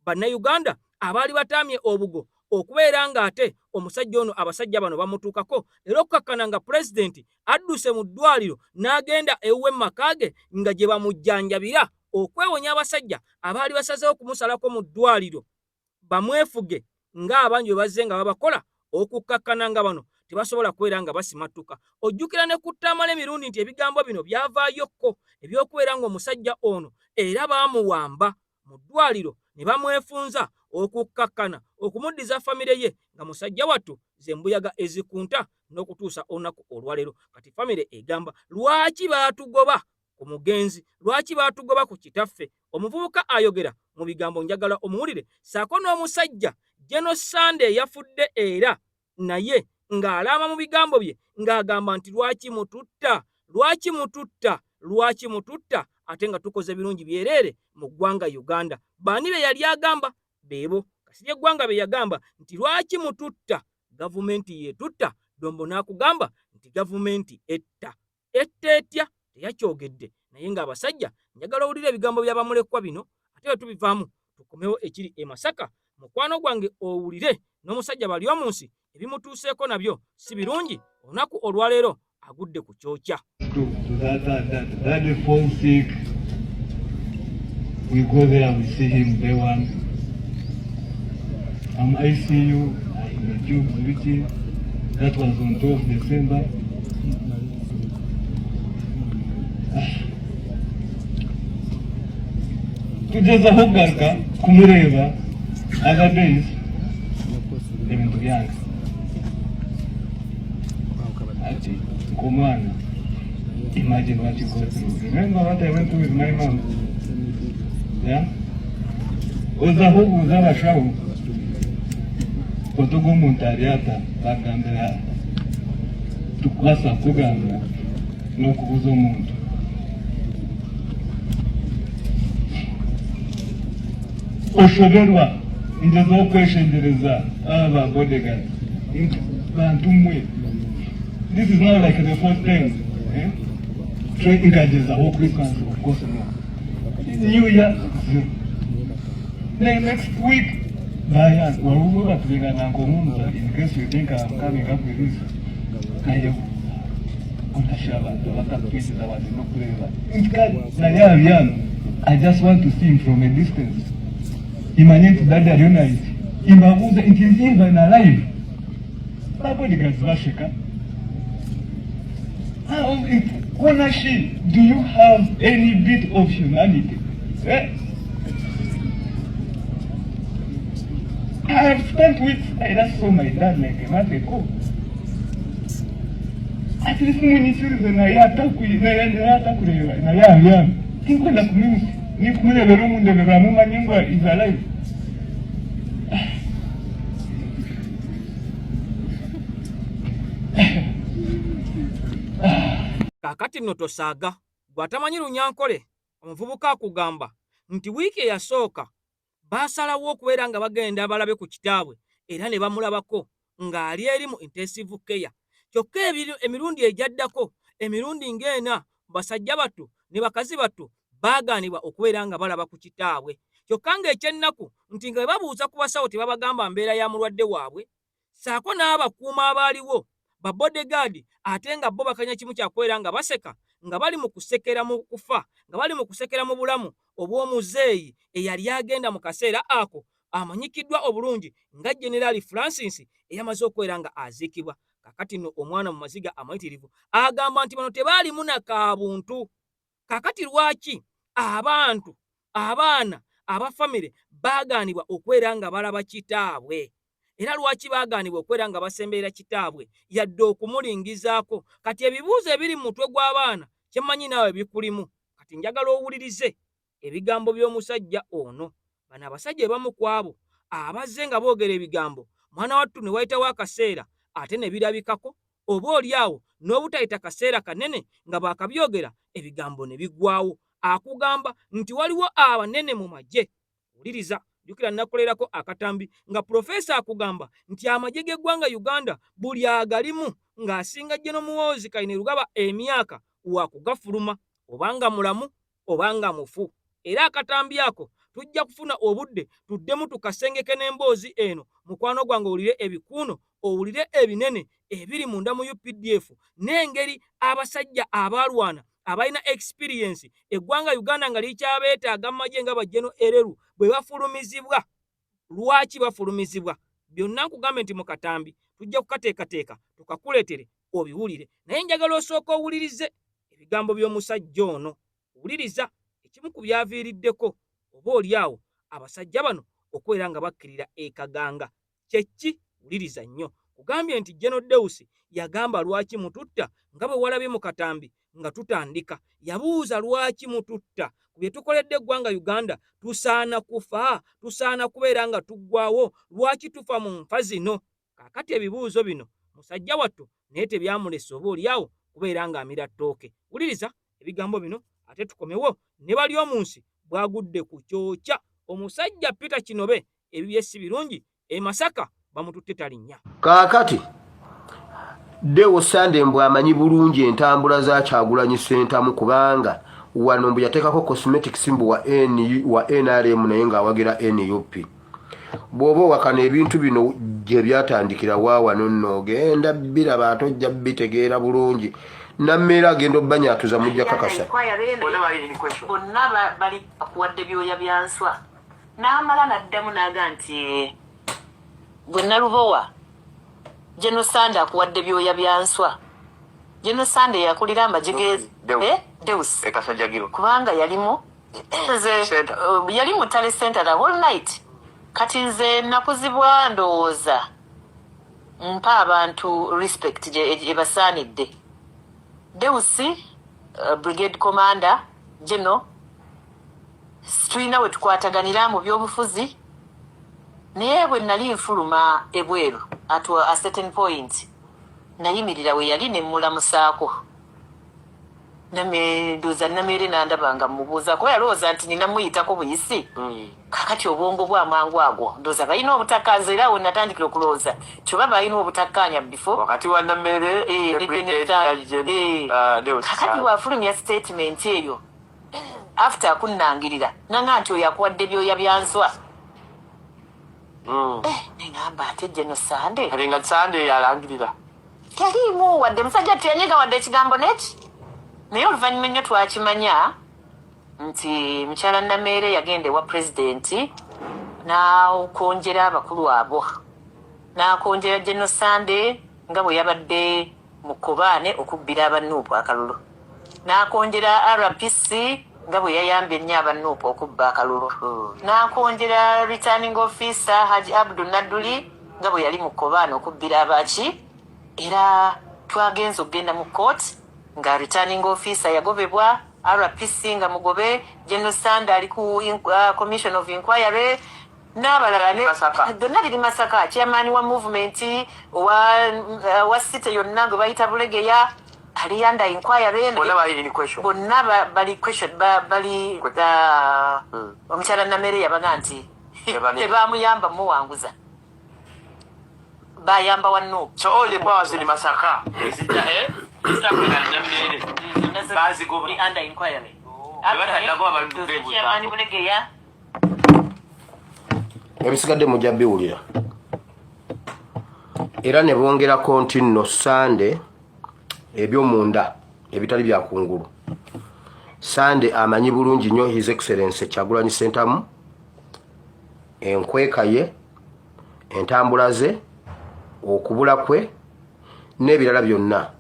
E: Bannayuganda abaali bataamye obugo okubeera ng'ate omusajja ono abasajja bano bamutuukako, era okukakkana nga pulezidenti adduse mu ddwaliro n'agenda ewuwe mu maka ge nga gye bamujjanjabira okwewonya abasajja abaali basazeewo kumusalako mu ddwaliro bamwefuge ng'abangi bwe bazze nga babakola, okukkakkana nga bano tebasobola kubeera nga basimatuka. Ojjukira ne kuttamala emirundi nti ebigambo bino byavaayokko eby'okubeera ng'omusajja ono era baamuwamba mu ddwaliro ne bamwefunza, okukkakkana okumuddiza famire ye nga musajja wattu ze mbuyaga ezikunta n'okutuusa olunaku olwaleero. Kati famire egamba lwaki baatugoba ku mugenzi, lwaki baatugoba ku kitaffe? Omuvubuka ayogera mu bigambo njagala omuwulire, saako n'omusajja General Sunday yafudde era naye ng'alaama mu bigambo bye ng'agamba nti lwaki mututta, lwaki mututta, lwaki mututta, ate nga tukoze birungi byereere mu ggwanga Uganda. Baani be yali agamba? Beebo. Kasirye eggwanga be yagamba nti lwaki mututta, gavumenti yeetutta. Dombo n'akugamba nti gavumenti etta. Etta etya? Teyakyogedde, naye ng'abasajja njagala owulira ebigambo by'abamulekwa bino ate bwe tubivaamu tukomewo ekiri e Masaka. Mukwano gwange owulire n'omusajja bali omu nsi ebimutuuseeko nabyo si birungi. Olunaku olwaleero agudde ku kyokya.
I: That fall sick, we go there, we see him day one. ICU in the tube which that was on 12 December. Tugeza hogaruka kumureba other days ebintu byange ati kumwana. Imagine what you go through. Remember what I went through with my mom? Yeah? Oza hugu uzaba shawu kotogo muntariata bagambira tukwasa kugamba n'okubuza omuntu. Oshoberwa ngeza okweshendereza aba bodyguard bantu mmwe. This is not like the first time. Trade engages the whole Christmas, of course. New Year, next week, in case you think I'm coming up with this, I just want to see him from a distance. Imagine that I realize it is even alive. Nobody gets Vashika. Do you have any bit of humanity? I have spent weeks, I just saw my dad like a month ago. At least when you see the Nayata, think of the community. Nikule the room, the Ramuma is alive.
E: Kakati nno tosaaga gw'atamanyi Lunyankole omuvubuka akugamba nti wiiki eyasooka baasalawo okubeera nga bagenda balabe ku kitaabwe era ne bamulabako ng'ali eri mu intensive care. Kyokka emirundi egyaddako emirundi ng'ena basajja battu ne bakazi battu baagaanibwa okubeera nga balaba ku kitaabwe. Kyokka ng'ekyennaku nti nga babuuza ku basawo tebabagamba mbeera ya mulwadde waabwe, saako n'abakuuma abaaliwo ba bodyguard ate nga bo bakanya kimu kyakubeera nga baseka nga bali mu kusekera mu kufa, nga bali mu kusekera mu bulamu obw'omuzeeyi eyali agenda mu kaseera ako amanyikiddwa obulungi nga General Francis eyamaze okubeera nga aziikibwa. Kakati nno omwana mu maziga amayitirivu agamba nti bano tebaalimu nakaabuntu. Kakati lwaki abantu abaana abafamire baagaanibwa okubeera nga balaba kitaabwe? Era lwaki baagaanibwa okubeera nga basemberera kitaabwe yadde okumulingizaako? Kati ebibuuzo ebiri mu mutwe gw'abaana kyemmanyi naawe bikulimu. Kati njagala owulirize ebigambo by'omusajja ono. Bano abasajja ebamu ku abo abazze nga boogera ebigambo, mwana wattu ne wayitawo akaseera ate ne birabikako oba oliawo n'obutayita kaseera kanene nga baakabyogera ebigambo ne biggwawo. Akugamba nti waliwo abanene mu magye. Wuliriza, jjukira nakolerako akatambi nga Profesa akugamba nti amagye g'eggwanga Uganda buli agalimu ng'asinga General Muhoozi Kainerugaba emyaka wakugafuluma obanga mulamu obanga mufu. Era akatambi ako tujja kufuna obudde tuddemu tukasengeke n'emboozi eno mukwano gwange owulire ebikuuno owulire ebinene ebiri munda mu UPDF n'engeri abasajja abalwana abalina experience eggwanga Uganda nga likyabeetaaga amagye nga bajjeno ereru bwe bafulumizibwa. Lwaki bafulumizibwa? Byonna nkugambe nti mu katambi tujja kukateekateeka tukakuleetere obiwulire, naye njagala osooka owulirize ebigambo by'omusajja ono. Wuliriza ekimu ku byaviiriddeko oba oliawo abasajja bano okubeera nga bakkirira ekaganga. Kyeki? Wuliriza nnyo. Kugambye nti General Deusi yagamba lwaki mututta nga bwe walabye mu katambi nga tutandika. Yabuuza lwaki mututta ku bye tukoledde eggwanga Uganda, tusaana kufa, tusaana kubeera nga tuggwawo, lwaki tufa mu nfa zino? Kaakati ebibuuzo bino musajja wattu naye tebyamulesa oba oliawo kubeera nga amira ttooke. Wuliriza ebigambo bino ate tukomewo ne bali omunsi bwagudde ku kyokya. Omusajja Peter Kinobe ebibye si birungi e Masaka bamututte talinnya.
J: Kaakati Deo Sande mbw amanyi bulungi entambula za Kyagulanyi Ssentamu kubanga wano mbu yateekako cosmetic symbol wa NRM naye ng'awagira NUP. Bw'oba wakana ebintu bino gye byatandikira wano nno genda biraba ate ojja bitegeera bulungi. Nammeera agenda obbanyatuza mujja kakasa.
K: Bonna bali akuwadde byoya byanswa. N'amala n'addamu n'aga nti bonna Lubowa General Sande akuwadde byoya byanswa. General Sande yakulira amagye Deus kubanga yalimu Tale Center the whole night. Kati nze nakuzibwa ndowooza mpa abantu respect gye basaanidde. Deusi brigade commander General tulina we tukwataganira mu by'obufuzi naye bwe nali nfuluma ebweru at a certain point nayimirira we yali ne mmulamusaako nameeduuza nameere nandabanga mubuuzaako yalowooza nti nina muyitako buyisi. Kakati obwongo bwamangu ago ndowooza balina obutakkaanya era we natandikira okulowooza kyoba balina obutakkaanya bifo
J: wakati wa nameere
K: kakati bwafulumya statement eyo after akunnangirira nanga nti oyo akuwadde byoya byanswa. Nengamba ate General Sande
J: alinga Sande yalangirira
K: taliimu wadde musajja teyanyiga wadde ekigambo neki. Naye oluvannyuma nnyo twakimanya nti mukyala Nameere yagenda ewa pulezidenti n'akonjera abakulu abo, n'akonjera General Sande nga bwe yabadde mu Kobaane okubbira abannuupu akalulu, n'akonjera RPC nga bwe yayambye ennyo abannuupu okubba akalulu, n'akonjera returning officer Haji Abdul Naduli nga bwe yali mu Kobaane okubbira abaki. Era twagenza okugenda mu kooti nga returning officer yagobebwa, RPC nga mugobe, General Sande ali ku commission of inquiry n'abalala donna biri Masaka. Chairman wa movement wa city yonna gwe bayita Bulegeya ali under inquiry. Bonna bali question bali omukyala Nameere yabaga nti tebamuyamba muwanguza bayamba wanno.
J: So all the powers in Masaka
K: under inquiry.
J: ebisigadde mujja biwulira era ne bongerako nti nno Sande ebyomunda ebitali bya kungulu. Sande amanyi bulungi nnyo His Excellency Kyagulanyi Ssentamu, enkweka ye, entambula ze, okubula kwe n'ebirala byonna.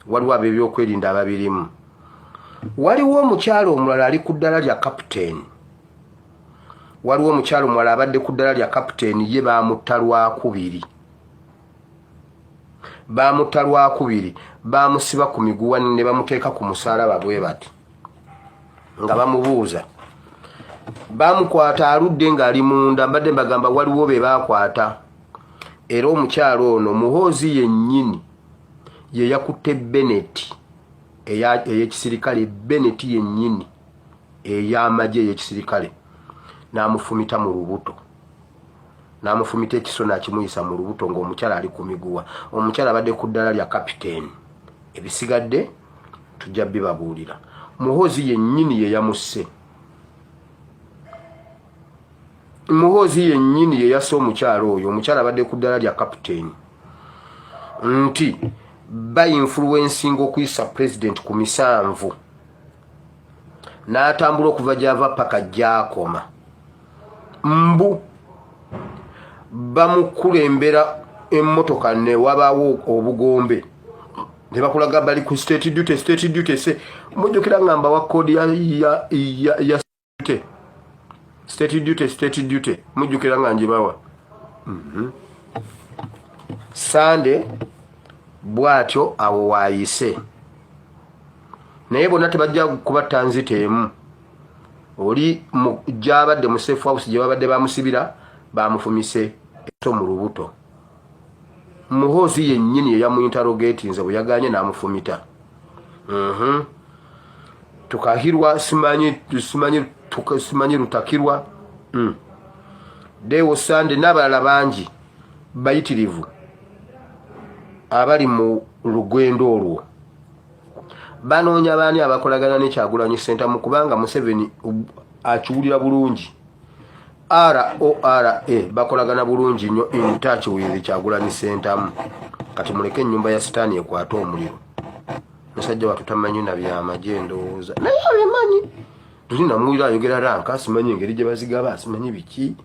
J: Waliwo ab'ebyokwerinda ababirimu. Waliwo omukyalo omulala ali ku ddala lya captain. Waliwo omukyalo omulala abadde ku ddala lya captain, ye baamutta lwakubiri. Baamutta lwakubiri, baamusiba ku miguwa ne bamuteeka ku musaalaba bwe bati. Nga bamubuuza. Baamukwata aludde ng'ali munda, mbadde mbagamba waliwo be baakwata. era omukyalo ono Muhoozi yennyini ye yakutte Bennett ey'ekisirikale, Bennett yennyini ey'amagye ey'ekisirikale, n'amufumita mu lubuto, n'amufumita ekiso n'akimuyisa mu lubuto ng'omukyala ali ku miguwa. Omukyala abadde ku ddala lya kapiteeni. Ebisigadde tujja bibabuulira. Muhoozi yennyini ye yamusse. Muhoozi yennyini ye yasse omukyala oyo. Omukyala abadde ku ddala lya kapiteeni nti bayinfluensinga okuyisa president ku 7 n'atambula okuva gy'ava paka gy'akoma. Mbu bamukulembera emmotoka ne wabaawo obugombe ne bakulaga bali ku state duty se mujjukira ngamba wa kodi ya state duty mujjukira nga njibawa. Sande bwatyo awo waayise naye bonna tebajja kuba tanziteemu. Oli gy'abadde mu safe house gye babadde bamusibira bamufumise eto mu lubuto. Muhoozi yennyini ye yamuinterrogatinze bwe yaganye n'amufumita. Tukahirwa simanyi Lutakirwa, Dewo Sande n'abalala bangi bayitirivu abali mu lugendo olwo banoonya baani abakolagana ne Kyagulanyi Ssentamu kubanga Museveni akiwulira bulungi. RORA bakolagana bulungi nnyo in touch with Kyagulanyi Ssentamu. Kati muleke ennyumba ya sitaani ekwata omuliro. Musajja watu tamanyi na byamagye ndowooza naye abimanyi. Tulina muwira ayogera ranka simanyi engeri gye bazigaba simanyi biki.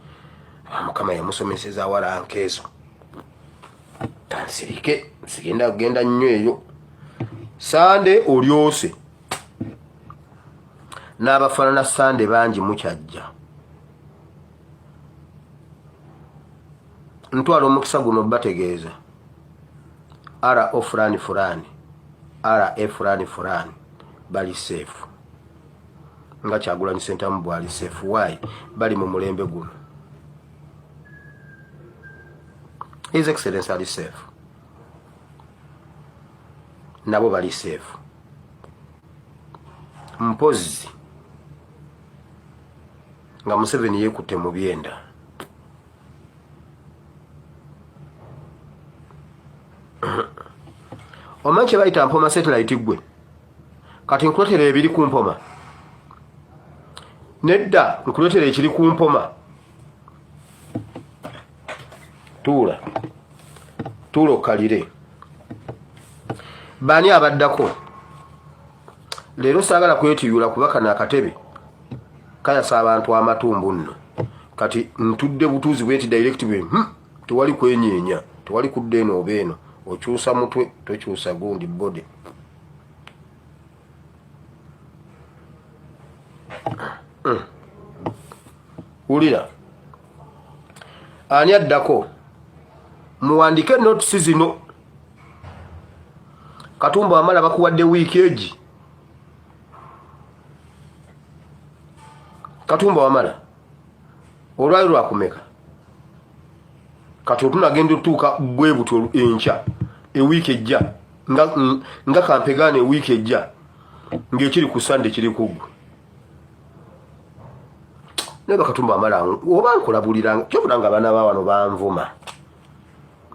J: Mukama yamusomeseza waranka ezo. Tansirike sigenda kugenda nnyo eyo. Sande olyose n'abafaanana Sande bangi mukyajja. Ntwala omukisa guno bategeeza RO fulani RA fulani bali safe nga Kyagulanyi Ssentamu bwali safe. Why? Bali mu mulembe guno. His Excellency ali safe. Nabo bali safe. Mpozi nga Museveni yeekutte mu byenda. Omanyi bayita Mpoma satellite gwe. Kati nkuleetera ebiri ku Mpoma. Nedda nkuleetera ekiri ku Mpoma. Tuula okalire. Baani abaddako. Leero saagala kwetiyula kuba kano akatebe kayasa abantu amatumbu nno. Kati ntudde butuuzi bweti directive tewali kwenyeenya, tewali kudde eno oba eno. Okyusa mutwe tokyusa gundi body. Ulira ani addako muwandike notes zino. Katumba Wamala bakuwadde wiiki egi. Katumba Wamala olwali lwakumeka kati otunagenda otuuka bwe buto enkya ewiiki ejja nga kampegana ewiiki ejja ng'ekiri ku Sande kiri kuggwe. Naye Katumba Wamala oba nkulabuliranga kyobulanga abaana bawano banvuma.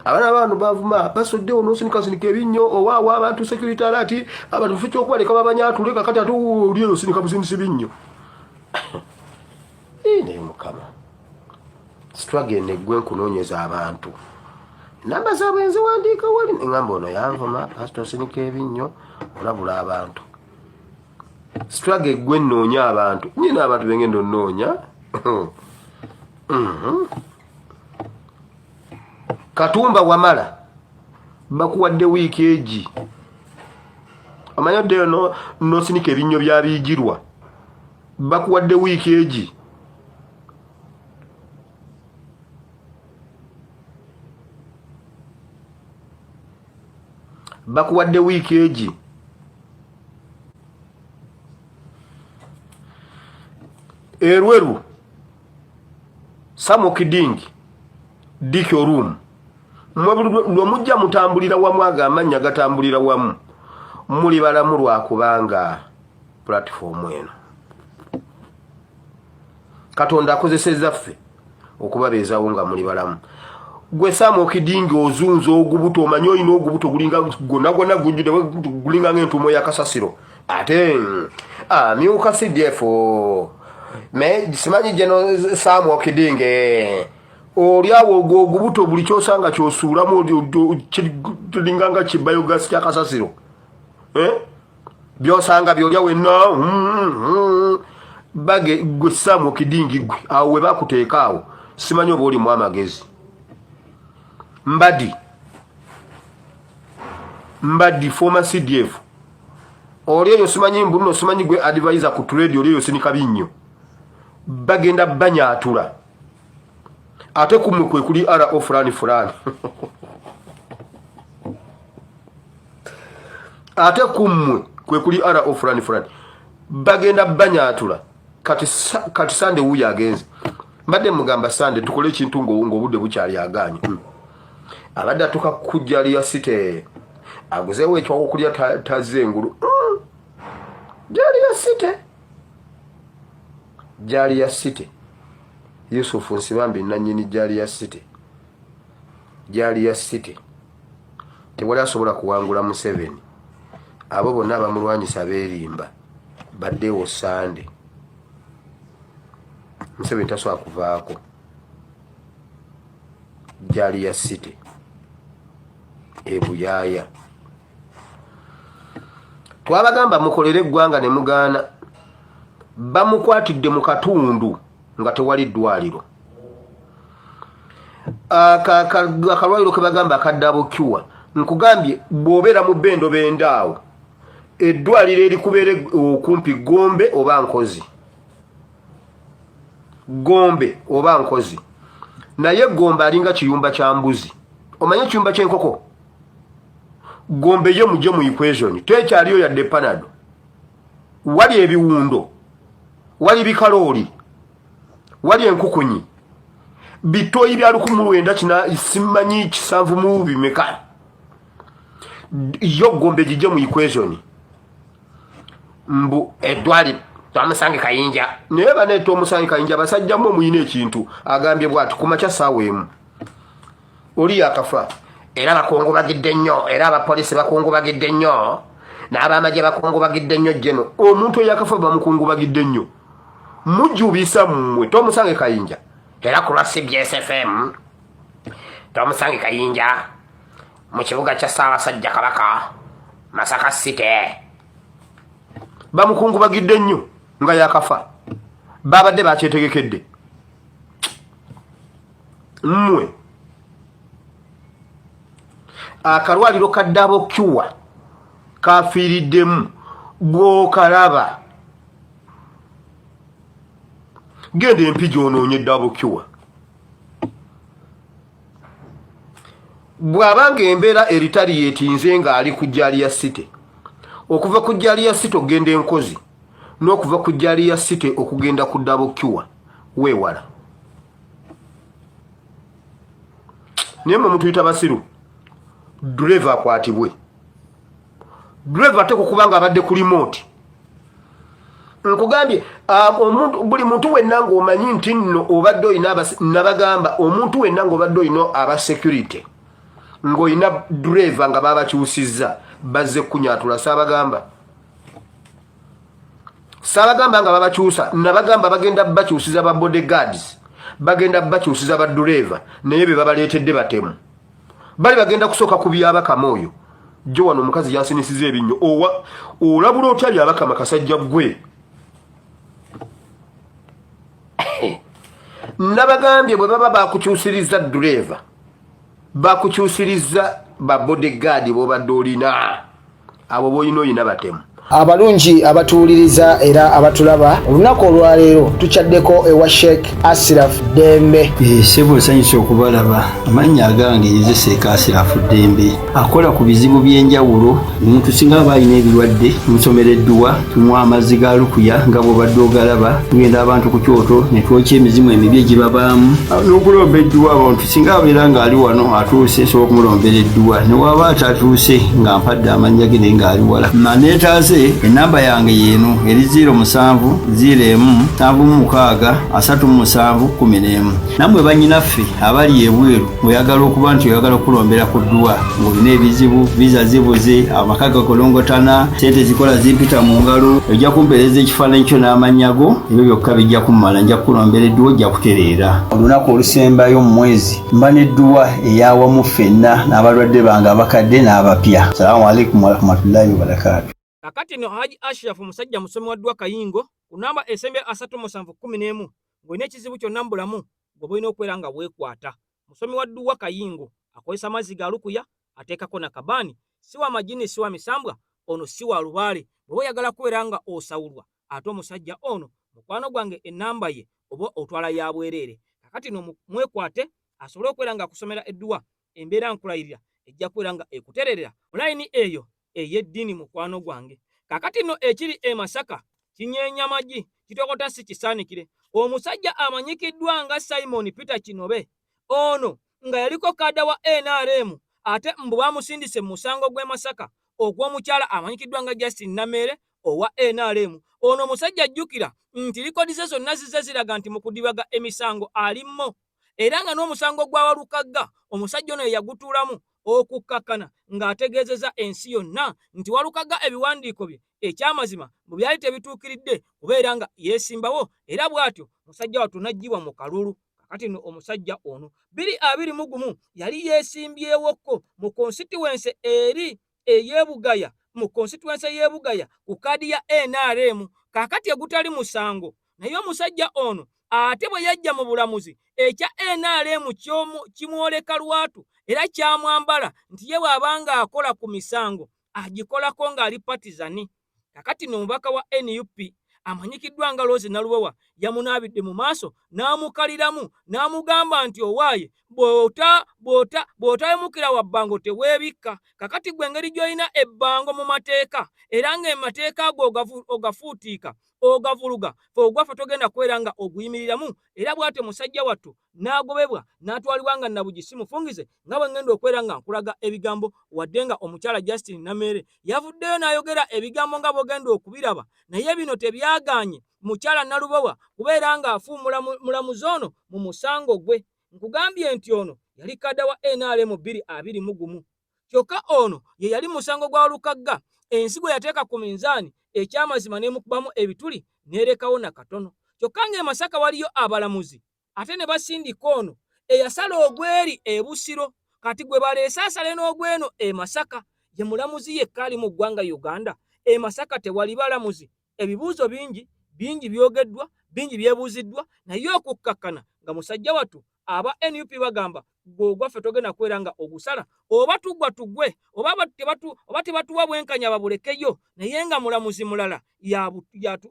J: Abaana bano bavuma basoddewo n'osinikasinika ebinnyo owaawa abantu security alert abantu ffe ky'okubaleka babanyatule kakati ate oli eyo osinika businisi binnyo. Naye Mukama struggle neggwe nkunoonyeza abantu namba zaabwe nziwandiika wali neŋŋamba ono yanvuma pasito osinika ebinnyo olabula abantu. Struggle eggwe nnoonya abantu nyina abantu bengenda onnoonya. Katumba Wamala bakuwadde wiiki egi. Omanyi oddeyo n'osinika ebinnyo by'abiigirwa. Bakuwadde wiiki egi. Bakuwadde wiiki egi. Erweru Samo Kidingi Dikyo Room Lwomujja mutambulira wamu agamanya gatambulira wamu. Muli balamu lwakubanga platform eno. Katonda akozesezza ffe okubabeezawo nga muli balamu. Gwe Sam Okidingi ozunzo ogubuto omanyi olina ogubuto gulinga gonna gujjude gulinga ng'entuumo ya kasasiro. Ate myuka CDF me simanyi jeno Sam Okidingi oliawo ogubuto buli kyosanga kyosuulamu tulinganga kibayogasi kya kasasiro. Byosanga byolya wenna bage gwe Sam Okidingi gwe awo we bakuteeka awo simanyi oba oli mu amagezi. Mbadi former CDF oli eyo simanyi mbuno simanyi gwe advisor ku trade oli eyo sinika binnyo bagenda banyaatula ate kumwe kwe kuli RO fulani ate kumwe kwe kuli RO fulani bagenda banyaatula kati Sande wuya agenze mbadde mugamba Sande tukole ekintu ng'obudde bukyali aganye abadde atuka kujjaliya site aguzeewo ekyokulya tazengulu jaliya site Yusufu Nsibambi nannyini jaliya site tewali asobola kuwangula Museveni abo bonna abamulwanyisa beerimba baddewo Sande Museveni tasobola kuvaako jaliya site ebuyaya twabagamba mukolere eggwanga ne mugaana bamukwatidde mu katundu nga tewali ddwaliro akalwaliro ke bagamba akaddabukiwa nkugambye bw'obeera mu bendo bendaawo eddwaliro erikubeere okumpi Gombe oba Nkozi naye Gombe alinga kiyumba kya mbuzi omanyi ekiyumba ky'enkoko Gombe ye mujje mu equation tekyaliyo yadde panado wali ebiwundo wali bikalooli wali enkukunyi bitoyi bya 1900 kina simanyi kisanvu mu bimeka yo Gombe jije mu equation mbu edwali twamusange Kayinja naye baneeto omusange Kayinja basajja mu muyine ekintu agambye bwatu kumacha saweemu oli akafa era bakongobagidde nnyo era abapoliisi bakongobagidde nnyo n'abamagye bakongobagidde nnyo jeno omuntu eyakafa bamukongobagidde nnyo mujjubisa mmwe tomusange Kayinja era ku lwa CBSFM tomusange Kayinja mu kibuga kya Ssaabasajja Kabaka Masaka City bamukongobagidde nnyo nga yakafa babadde bakyetegekedde mmwe akalwaliro kaddabukiwa kafiiriddemu bw'okalaba genda empigi onoonye eddabukiwa bw'abanga embeera eritali yeetinze ng'ali ku Jaliya City okuva ku Jaliya City okugenda Enkozi n'okuva ku Jaliya City okugenda ku ddabukiwa weewala naye mwe mutuyita basiru driver akwatibwe driver ate kukubanga abadde ku remote nkugambye buli muntu wenna ng'omanyi nti nno obadde olina nabagamba omuntu wenna ng'obadde olina aba security ng'olina driver nga babakyusizza bazze kunyaatula saabagamba nga babakyusa nabagamba bagenda bakyusiza ba bodyguards bagenda bakyusiza ba driver naye be babaleetedde batemu bali bagenda kusooka ku byabakama oyo jo wano omukazi yansinisiza ebinnyo olabula otya byabakama kasajja gwe nabagambye bwe baba bakukyusiriza driver bakukyusiriza ba bodyguard b'obadde olina abo b'olina oyina batemu Abalungi abatuwuliriza era abatulaba, olunaku olwaleero tukyaddeko ewa Sheikh Ashraf Dembe.
L: Ssebo nsanyusa okubalaba. Amannya agange ye Sheikh Ashraf Dembe. Akola ku bizibu by'enjawulo. Omuntu singa aba alina ebirwadde musomereddwa, tunywa amazzi ga lukuya nga bw'obadde ogalaba, tugenda abantu ku kyoto ne twokya emizimu emibi egibabaamu. N'okulomba edduwa abantu singa abeera ng'ali wano atuuse nsobola okumulombera edduwa, ne waba atatuuse nga mpadde amannya ge naye ng'ali wala. Neetaase ennamba yange yeeno eri 0701763711. Nammwe bannyinaffe abali ebweru oyagala okuba nti oyagala okulombera ku dduwa ng'olina ebizibu, viza zibuze, amaka gakolongotana, sente zikola zimpita mu ngalo, ojja kumpeereza ekifaananyi kyo n'amannya go, ebyo byokka bijja kummala, nja kukulombera edduwa ojja kutereera. Olunaku olusembayo mu mwezi mba n'edduwa ey'awamu ffenna n'abalwadde bange abakadde n'abapya. Salaamu alaikum warahmatullahi wabarakatuh.
E: Kakati no Haji Ashraf musajja musomi wa dduwa Kayingo ku namba esembe 3711 ng'olina ekizibu kyonna mu bulamu ng'olina okubeera nga weekwata. Musomi wa dduwa Kayingo akozesa mazzi ga lukuya ateekako na kabaani, si wa majini si wa misambwa, ono si wa lubaale. Bw'oba oyagala kubeera nga osawulwa ate omusajja ono mukwano gwange ennamba ye oba otwala ya bwereere. Kakati no mwekwate asobole okubeera nga akusomera edduwa embeera nkulayirira ejja kubeera nga ekutererera mu layini eyo ey'eddiini mukwano gwange. Kakati no ekiri e Masaka kinyeenya magi kitokota si kisaanikire. Omusajja amanyikiddwa nga Simon Peter Kinobe, ono nga yaliko kadda wa NRM ate mbu bamusindise mu musango gw'e Masaka ogw'omukyala amanyikiddwa nga Justin Namere owa NRM. Ono omusajja ajjukira nti likodi ze zonna zize ziraga nti mu kudibaga emisango alimmo, era nga n'omusango gwa Walukagga omusajja ono yagutuulamu okukkakana ng'ategeezeza ensi yonna nti Walukagga ebiwandiiko bye ekyamazima bwe byali tebituukiridde kubeera nga yeesimbawo, era bw'atyo musajja wattu n'aggyibwa mu kalulu. Kakati no omusajja ono 2021 yali yeesimbyewo mu constituency eri ey'Ebugaya, mu constituency y'Ebugaya ku kadi ya NRM, kakati egutali musango. Naye omusajja ono ate bwe yajja mu bulamuzi ekya NRM kimwoleka lwatu era kyamwambala nti ye bw'abanga akola ku misango agikolako ng'ali patizani. Kakati n'omubaka wa NUP amanyikiddwa nga Rose Nalubowa yamunaabidde mu maaso n'amukaliramu n'amugamba nti owaaye bw'otayemukira wa bbango teweebikka. Kakati gwe engeri gy'olina ebbango mu mateeka era ng'emateeka ago ogafuutiika ogavuluga fe ogwaffe togenda kubeera nga oguyimiriramu. Era bw'atyo musajja wattu n'agobebwa n'atwalibwa nga nabugisi mufungize nga bwe ngenda okubeera nga nkulaga ebigambo, wadde nga omukyala Justin Namere yavuddeyo n'ayogera ebigambo nga bw'ogenda okubiraba, naye bino tebyagaanye mukyala Nalubowa kubeera nga afuumula mulamuzi ono mu musango gwe. Nkugambye nti ono yali kadda wa NRM 2021, kyokka ono ye yali musango gwa Walukagga. Ensigo yateeka ku minzaani ekyamazima n'emukubamu ebituli n'erekawo na katono. Kyokka ng'e Masaka waliyo abalamuzi ate ne basindika ono eyasala ogweri e Busiro, kati gwe baleese asale n'ogweno e Masaka ye mulamuzi yekka ali mu ggwanga Uganda. E Masaka tewali balamuzi. Ebibuuzo bingi byogeddwa, bingi byebuuziddwa, naye okukkakkana nga musajja wattu aba NUP bagamba gw'ogwaffe togenda kubeera nga ogusala, oba tuggwa tuggwe, oba tebatuwa bwenkanya babulekeyo, naye nga mulamuzi mulala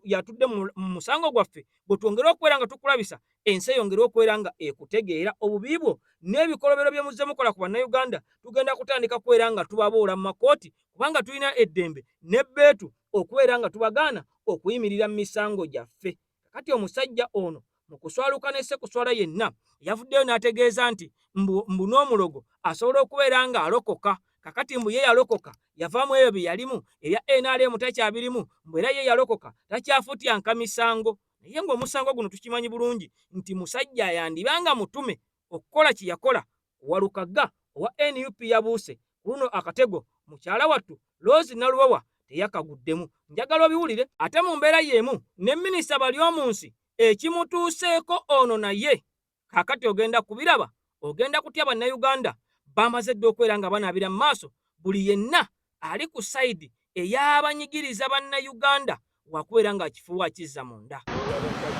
E: yatudde mu musango gwaffe bwe twongera okubeera nga tukulabisa ensi eyongera okubeera nga ekutegeera. Obubi bwo n'ebikolobero bye muzze mukola ku bannayuganda tugenda kutandika kubeera nga tubaboola mu makooti, kubanga tulina eddembe n'ebbeetu okubeera nga tubagaana okuyimirira mu misango gyaffe. Kati omusajja ono mu kuswaluka ne Ssekuswala yenna yavuddeyo n'ategeeza nti mbu n'omulogo asobola okubeera nga alokoka. Kakati mbu ye yalokoka yavaamu ebyo bye yalimu ebya NRM takyabirimu, mbu era ye yalokoka takyafutyanka misango. Naye ng'omusango guno tukimanyi bulungi nti musajja yandibanga mutume okukola kye yakola Walukagga owa NUP yabuuse. Ku luno akatego mukyala wattu Rose Nalubowa teyakaguddemu. Njagala obiwulire. Ate mu mbeera y'emu ne minisita bali omunsi ekimutuuseeko ono naye kakati ogenda kubiraba, ogenda kutya bannayuganda bamaze dde okubeera nga banaabira mu maaso buli yenna ali ku sayidi ey'abanyigiriza bannayuganda wakubeera ng'akifuuwa kizza munda.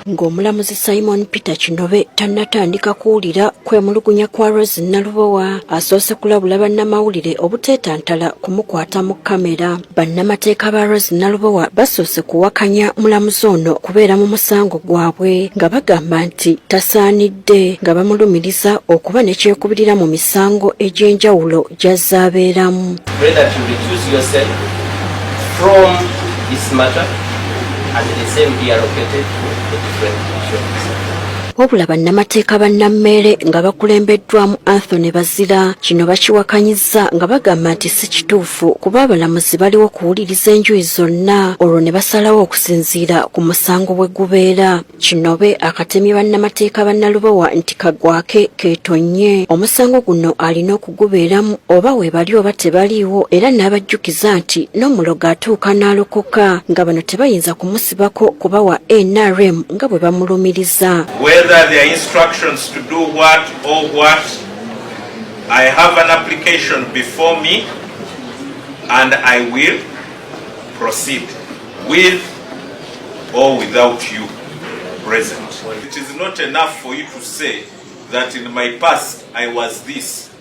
M: Ng'omulamuzi Simon Peter Kinobe tannatandika kuwulira kwemulugunya kwa Rose Nalubowa asoose kulabula bannamawulire obuteetantala kumukwata mu kamera. Bannamateeka ba Rose Nalubowa basoose kuwakanya mulamuzi ono kubeera mu musango gwabwe nga bagamba nti tasaanidde, nga bamulumiriza okuba ne kyekubirira mu misango egy'enjawulo gy'azze abeeramu.
J: And the same be allocated to the different issues.
M: Wabula bannamateeka bannammere nga bakulembeddwamu Anthony Bazira kino bakiwakanyizza nga bagamba nti si kituufu kuba abalamuzi baliwo kuwuliriza enjuyi zonna olwo ne basalawo okusinziira ku musango bwe gubeera. Kinobe akatemye bannamateeka bannalubowa nti kagwake keetonye omusango guno alina okugubeeramu oba weebali oba tebaliiwo, era n'abajjukiza nti n'omulogo atuuka n'alokoka nga bano tebayinza kumusibako kuba wa NRM nga bwe bamulumiriza.
N: Whether there are instructions to do what or what, I have an application before me and I will proceed with or without you present. It is not enough for you to say that in my past I was this.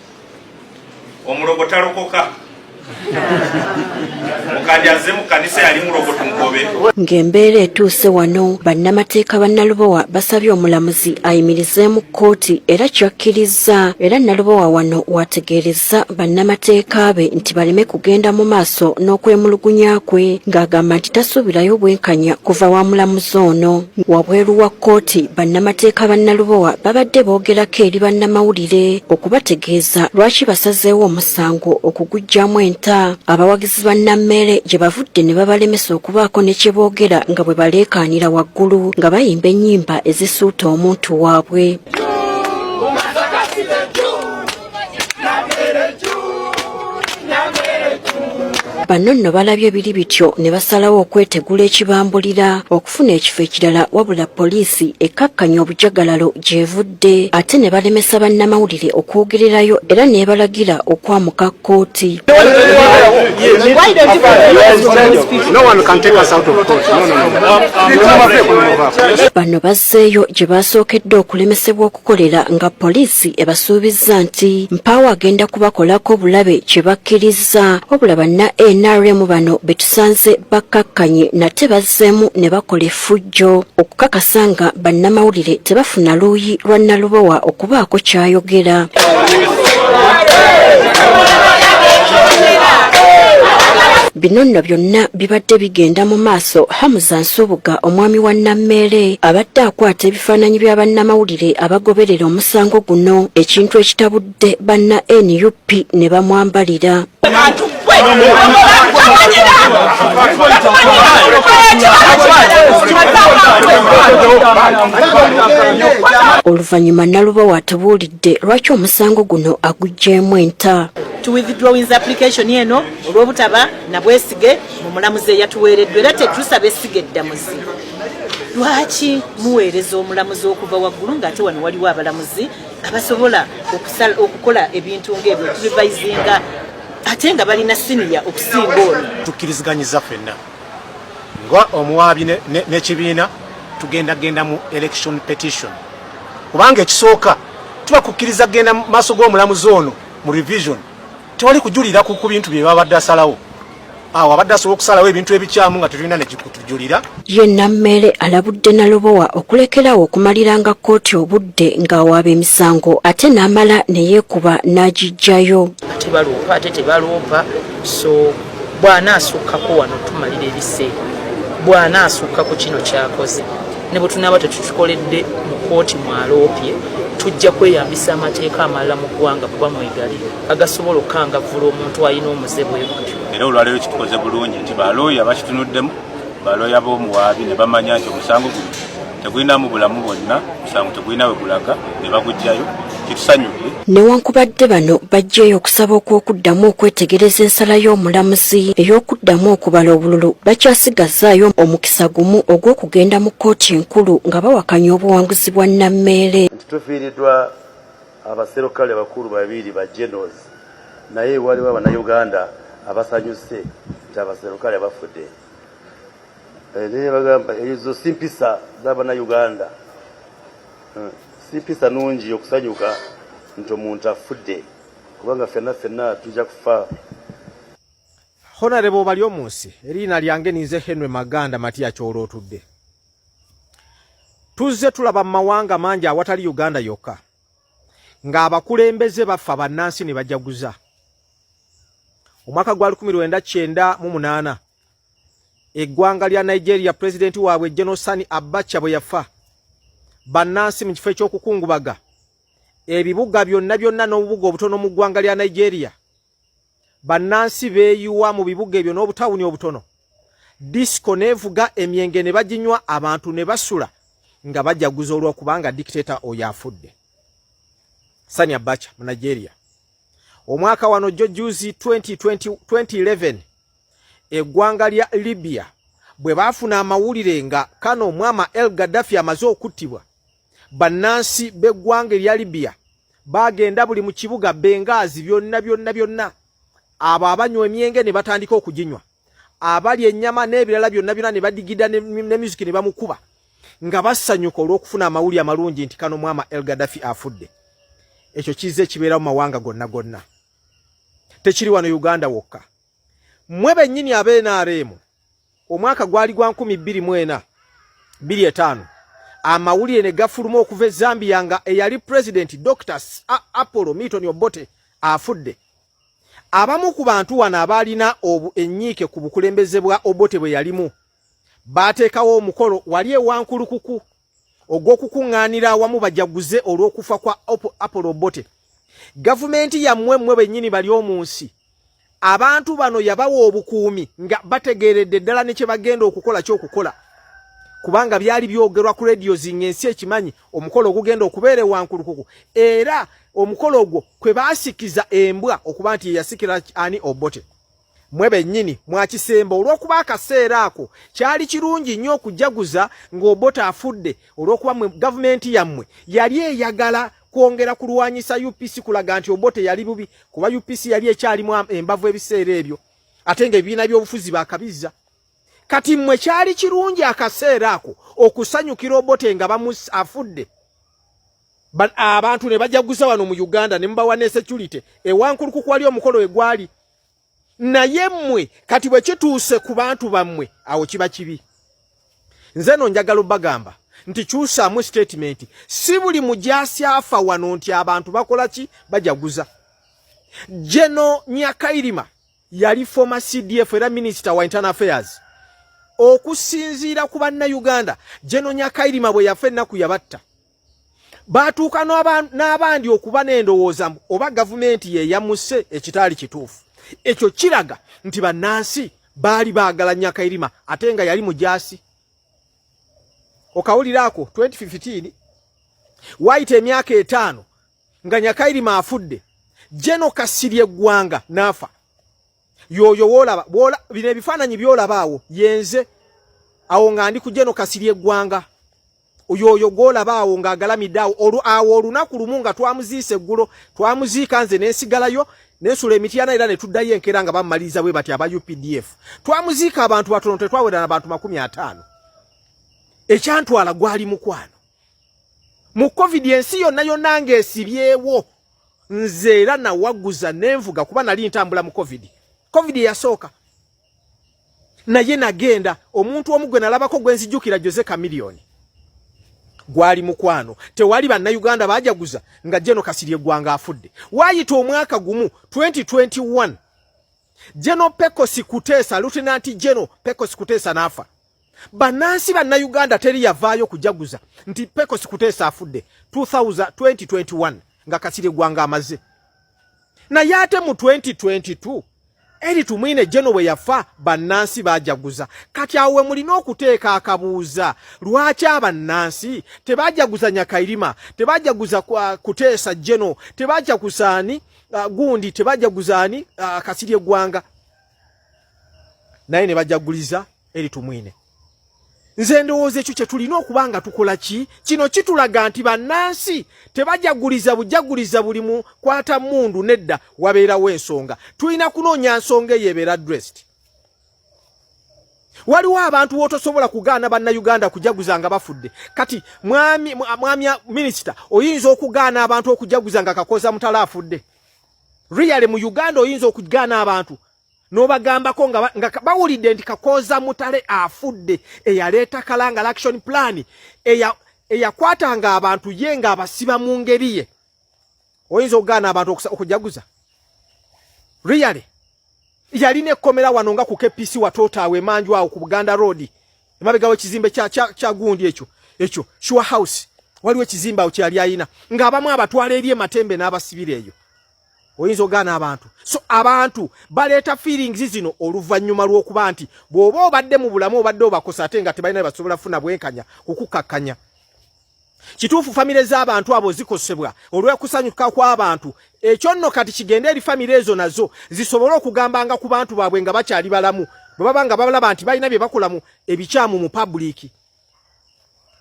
M: Ng'embeera etuuse wano bannamateeka ba Nalubowa basabye omulamuzi ayimirizeemu kkooti era kyakkiriza, era Nalubowa wano wategeereza bannamateeka be nti baleme kugenda mu maaso n'okwemulugunya kwe ng'agamba nti tasuubirayo bwenkanya kuva wa mulamuzi ono. Wabweru wa kkooti bannamateeka ba Nalubowa babadde boogerako eri bannamawulire okubategeeza lwaki basazeewo omusango okuguggyamu enta. Abawagizi bannammere gye bavudde ne babalemesa okubaako ne kye boogera nga bwe baleekaanira waggulu nga bayimba ennyimba ezisuuta omuntu waabwe. Bano nno balabye biri bityo ne basalawo okwetegula ekibambulira okufuna ekifo ekirala wabula poliisi ekkakkanya obujagalalo gyevudde ate ne balemesa bannamawulire okwogererayo era neebalagira okwamuka kkooti. Bano bazzeeyo gye basookedde okulemesebwa okukolera nga poliisi ebasuubizza nti mpaawo agenda kubakolako bulabe kye bakkiriza, wabula banna NRM bano betusanze bakkakkanye nate bazzeemu ne bakola effujjo okukakasa nga bannamawulire tebafuna luuyi lwa Nalubowa okubaako kyayogera. Bino nno byonna bibadde bigenda mu maaso Hamuza Nsubuga omwami wa Nammere abadde akwata ebifaananyi bya bannamawulire abagoberera omusango guno, ekintu ekitabudde banna NUP ne bamwambalira. Oluvannyuma Nalubowa atubuulidde lwaki omusango guno aguggyeemu enta.
O: To withdraw his application eno olw'obutaba na bwesige mu mulamuzi eyatuweereddwa era tetusaba essige eddamuzi. Lwaki muweereza omulamuzi okuva waggulu ng'ate wano waliwo abalamuzi abasobola okukola ebintu ng'ebyo okubivayizinga ate nga balina siniya okusinga ono?
P: Tukkiriziganyiza ffenna nga omuwaabi n'ekibiina tugenda mu election petition kubanga ekisooka tuba kukkiriza genda mu maaso g'omulamuzi ono mu revision tewali kujulira ku bintu bye babadde asalawo. Abadde asobola okusalawo ebintu ebikyamu nga tetulina ne kutujulira.
M: Ye Nammere alabudde Nalubowa okulekerawo okumaliranga kkooti obudde ng'awaaba emisango ate n'amala ne yeekuba n'agiggyayo.
O: Ate baloopa ate tebaloopa, so bw'anaasukkako wano tumalira ebiseera, bw'anaasukkako kino kyakoze ne bwe tunaaba tetukikoledde mu kkooti mwaloopye tujja kweyambisa amateeka amalala mu ggwanga kuba mwegali agasobola okukangavvula omuntu alina omuze bwe gutyo.
Q: Era olwaleero kitukoze bulungi nti balooya bakitunuddemu, balooya b'omuwaabi ne bamanya nti omusango guno tegulinamu bulamu bwonna, omusango tegulina we gulaga ne baguggyayo, kitusanyudde.
M: Newankubadde bano bajjayo okusaba okw'okuddamu okwetegereza ensala y'omulamuzi ey'okuddamu okubala obululu bakyasigazaayo omukisa gumu ogw'okugenda mu kkooti enkulu nga bawakanya obuwanguzi bwa Nammere.
B: Tufiiriddwa abaserikale abakulu babiri ba generals naye waliwo abannayuganda abasanyuse nti abaserikale bafudde.
R: ne bagamba ezo simpisa z'abana Uganda simpisa nungi okusanyuka nti omuntu afudde kubanga ffenna tujja kufa.
S: Honorable bali omunsi erina lyange ninze Henry Maganda Matia Kyolotudde. Tuzze tulaba mawanga mangi awatali Uganda yokka nga abakulembeze bafa bannansi ne bajaguza. Omwaka gwa 1998 eggwanga lya Nigeria president waabwe General Sani Abacha bwe yafa bannansi mu kifo eky'okukungubaga ebibuga byonna n'obubuga obutono mu ggwanga lya Nigeria bannansi beeyuwa mu bibuga ebyo n'obutawuni obutono disco nevuga emyenge ne baginywa abantu ne basula nga bajaguza olw'okubanga dictator oyo afudde. Sani Abacha mu Nigeria. Omwaka wano juzi 2011 eggwanga lya Libya bwe baafuna amawulire nga kano omwama El Gaddafi amaze okuttibwa bannansi b'eggwanga lya Libya bagenda buli mu kibuga Benghazi byonna abo abanywa emyenge ne batandika okuginywa abali ennyama n'ebirala byonna ne badigida ne music ne bamukuba nga basanyuka olw'okufuna amawulire amalungi nti kano omwama El Gaddafi afudde. Ekyo kize kibeera mu mawanga gonna tekiri wano Uganda wokka. Mwe bennyini ab'NRM omwaka gwali gwa 2025 amawulire ne gafuluma okuva e Zambia nga eyali president Dr. Apollo Milton Obote afudde. Abamu ku bantu wano abaalina enyiike ku bukulembeze bwa Obote bwe yalimu baateekawo omukolo wali ewankulukuku ogw'okukuŋŋaanira awamu bajaguze olw'okufa kwa Apollo Obote. Gavumenti yammwe mmwe bennyini bali omunsi abantu bano yabawa obukuumi nga bategeeredde ddala ne kye bagenda okukola ky'okukola kubanga byali byogerwa ku radio zingensi ekimanyi omukolo ogugenda okubeera ewankulukuku era omukolo ogwo kwe baasikiza embwa okuba nti yasikira ani Obote. Mwe bennyini mwakisemba olw'okuba akaseera ako kyali kirungi nnyo okujaguza ng'Obote afudde olw'okuba mwe gavumenti yammwe yali eyagala kwongera kulwanyisa UPC kulaga nti Obote yali bubi kuba UPC yali ekyalimu embavu ebiseera ebyo ate ng'ebibiina by'obufuzi baakabiza. Kati mmwe kyali kirungi akaseera ako okusanyukira Obote nga afudde abantu ne bajaguza wano mu Uganda ne mubawa ne security ewankulukuku wali omukolo egwali naye mmwe kati bwe kituuse ku bantu bammwe awo kiba kibi. Nze no njagala bagamba nti kyusaamu statement si buli mujaasi afa wano nti abantu bakola ki bajaguza. General Nyakairima yali former CDF era minister wa internal affairs. Okusinziira ku bannayuganda General Nyakairima bwe yafa ennaku yabatta baatuuka n'abandi okuba n'endowooza oba gavumenti ye yamusse ekitaali kituufu. Ekyo kiraga nti bannansi baali baagala Nyakairima ate nga yali mujaasi. Okawuliraako 2015 waayita emyaka 5 nga Nyakairima afudde General Kasirye Gwanga n'afa. Yoyo woolaba bino ebifaananyi byolabaawo yenze awo nga ndi ku General Kasirye Gwanga yoyo gwolabaawo ng'agalamidde awo olunaku lumu nga twamuziise eggulo twamuziika nze n'ensigalayo n'ensula emityana era ne tuddayo enkeera nga bamaliriza bwe bati aba UPDF twamuziika abantu batono tetwawera n'abantu 50. Ekyantwala gwali mukwano mu COVID ensi yonna ng'esibyewo nze era nawaguza n'envuga kuba nali ntambula mu COVID yasooka naye nagenda omuntu omu gwe nalabako gwe nzijjukira Jose Chameleone gwali mukwano tewali bannayuganda bajaguza nga General Kasirye Gwanga afudde. Waayita omwaka gumu 2021 General Pecos Kutesa Lieutenant General Pecos Kutesa n'afa. Bannansi bannayuganda teri yavaayo kujaguza nti Pecos Kutesa afudde 2021 nga Kasirye Gwanga amaze. Naye ate mu 2022 eri tumwine General we yafa bannansi bajaguza. Kati awe mulina okuteeka akabuuza lwaki abannansi tebajaguza Nyakairima tebajaguza Kutesa General tebajaguzaani gundi tebajaguzaani Kasirye Gwanga naye ne bajaguliza eri tumwine. Nze ndowooza ekyo kye tulina okuba nga tukola ki? Kino kitulaga nti bannansi tebajaguliza bujaguliza buli mu kwata mundu nedda wabeerawo ensonga. Tulina kunoonya nsonga eyo ebeera addressed. Waliwo abantu wotosobola kugaana bannayuganda kujaguza nga bafudde. Kati mwami minister oyinza okugaana abantu okujaguza nga Kakoza Mutale afudde. Really mu Uganda oyinza okugaana abantu n'obagambako nga bawulidde nti Kakoza Mutale afudde eyaleeta Kalangala action plan eyakwatanga abantu ye nga abasiba mu ngeri ye. Oyinza okugaana abantu okujaguza. Really yaline ekkomera wano nga ku KPC watotaawe manju awo ku Buganda Road emabegawo ekizimbe kya gundi ekyo Sure House waliwo ekizimbe awo kyali ayina nga abamu abatwala eri Matembe n'abasibira eyo. Oyinza ogaana abantu. So abantu baleeta feelings zino oluvannyuma lw'okuba nti bw'oba obadde mu bulamu obadde obakosa ate nga tebalina basobola funa bwenkanya kukukakkanya. Kituufu famire z'abantu abo zikosebwa olw'okusanyuka kw'abantu. Ekyo nno kati kigende eri famire ezo nazo zisobole okugambanga ku bantu baabwe nga bakyali balamu. Bwe baba nga balaba nti balina bye bakolamu ebikyamu mu public.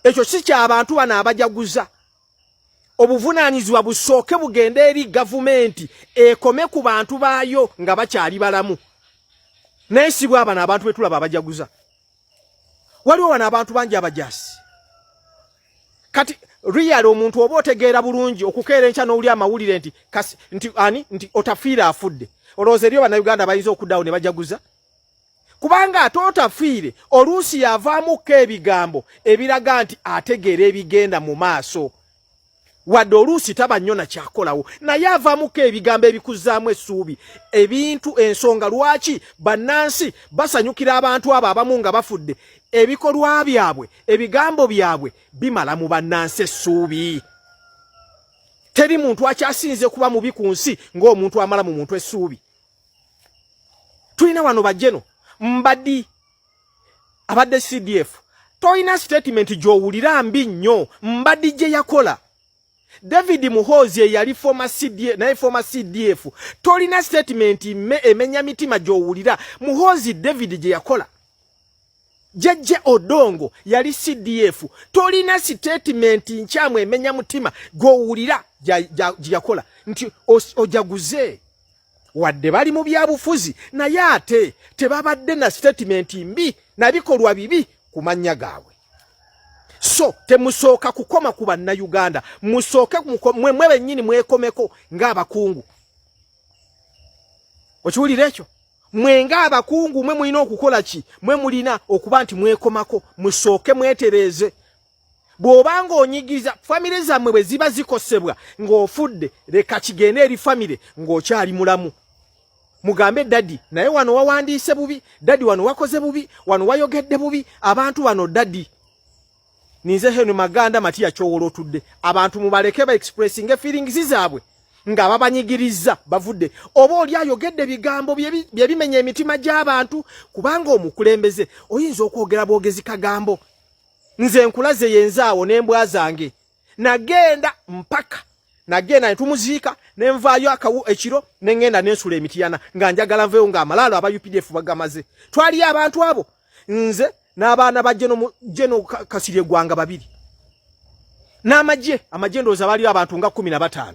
S: Ekyo si ky'abantu bano abajaguza. Obuvunaanyizibwa busooke bugende eri gavumenti ekome ku bantu baayo nga bakyali balamu. N'esibwa abano abantu betulaba abajaguza. Waliwo wano abantu bangi abajasi. Kati real omuntu oba otegeera bulungi okukeera enkya n'oli amawulire nti otafiira afudde. Olowooza eri bannayuganda bayinza okuddawo ne bajaguza? Kubanga ate otafiire oluusi yavaamuko ebigambo ebiraga nti ategeera ebigenda mu maaso. Wadde oluusi taba nnyo na kyakolawo naye avaamuko ebigambo ebikuzaamu essuubi. Ebintu ensonga lwaki bannansi basanyukira abantu abo abamu nga bafudde. Ebikolwa byabwe ebigambo byabwe bimala mu bannansi essuubi. Teri muntu akyasinze kuba mubi ku nsi ng'omuntu amala mu muntu essuubi. Tulina wano bajeno mbaddi abadde CDF. Toyina statement gy'owulira mbi nnyo mbaddi gye yakola. David Muhoozi yali former CDF. Tolina statement emenya mitima gy'owulira Muhoozi David gye yakola. Jeje Odongo yali CDF. Tolina statement nkyamu emenya mutima gw'owulira gye yakola nti ojaguze. Wadde bali mu byabufuzi naye ate tebabadde na statement mbi na bikolwa bibi ku mannya gaabwe. So temusooka kukoma ku bannayuganda musooke mwe bennyini mwekomeko ng'abakungu. Okiwulira ekyo? Mwe ng'abakungu mwe mulina okukola ki? Mwe mulina okuba nti mwekomako musooke mwetereeze. Bw'obanga onyigiza famire zammwe bwe ziba zikosebwa ng'ofudde leka kigende eri famire ng'okyali mulamu. Mugambe dadi naye wano wawandiise bubi, dadi wano wakoze bubi, wano wayogedde bubi, abantu wano dadi. Ninze Henry Maganda Matia Chowolo tudde. Abantu mubaleke ba expressing feelings zaabwe nga babanyigiriza bavudde. Oba oli ayogedde bigambo bye bimenye emitima gy'abantu kubanga omukulembeze oyinza okwogera bwogezi kagambo. Nze nkulaze yenzaawo n'embwa zange. Nagenda mpaka nagenda netumuziika nenvaayo akawu ekiro nengenda nensula emitiyana nga njagala nveyo nga amalalo aba UPDF bagamaze. Twali abantu abo nze n'abaana ba Jeno Kasirye Gwanga babiri. N'amagye ndowooza bali abantu nga 15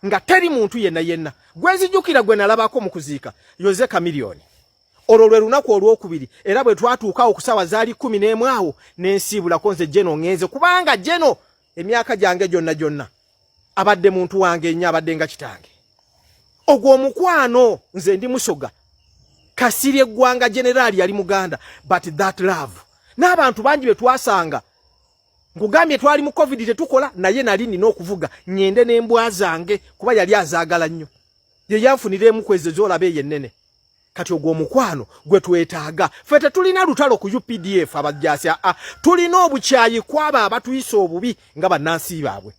S: nga teri muntu yenna. Gwenzijukira gwe nalabako mu kuziika Yoze Kamiliyoni. Olwo lwe lunaku olwokubiri era bwe twatuuka okusawa zaali 11 awo n'ensiibulako nze Jeno ngenze kubanga Jeno emyaka gyange gyonna abadde muntu wange nnyo abadde nga kitange. Ogwo omukwano nze ndi Musoga Kasirye Gwanga generali yali Muganda but that love. N'abantu bangi betwasanga ngugambye twali mu COVID tetukola naye nali nina okuvuga nyende n'embwa zange kuba yali azaagala nnyo. Ye yanfuniremu kwezezo olabe yennene. Kati ogwo omukwano gwe twetaaga. Ffe tetulina lutalo ku UPDF abajjasi tulina obukyayi kwaba abatuyisa obubi nga bannansi baabwe.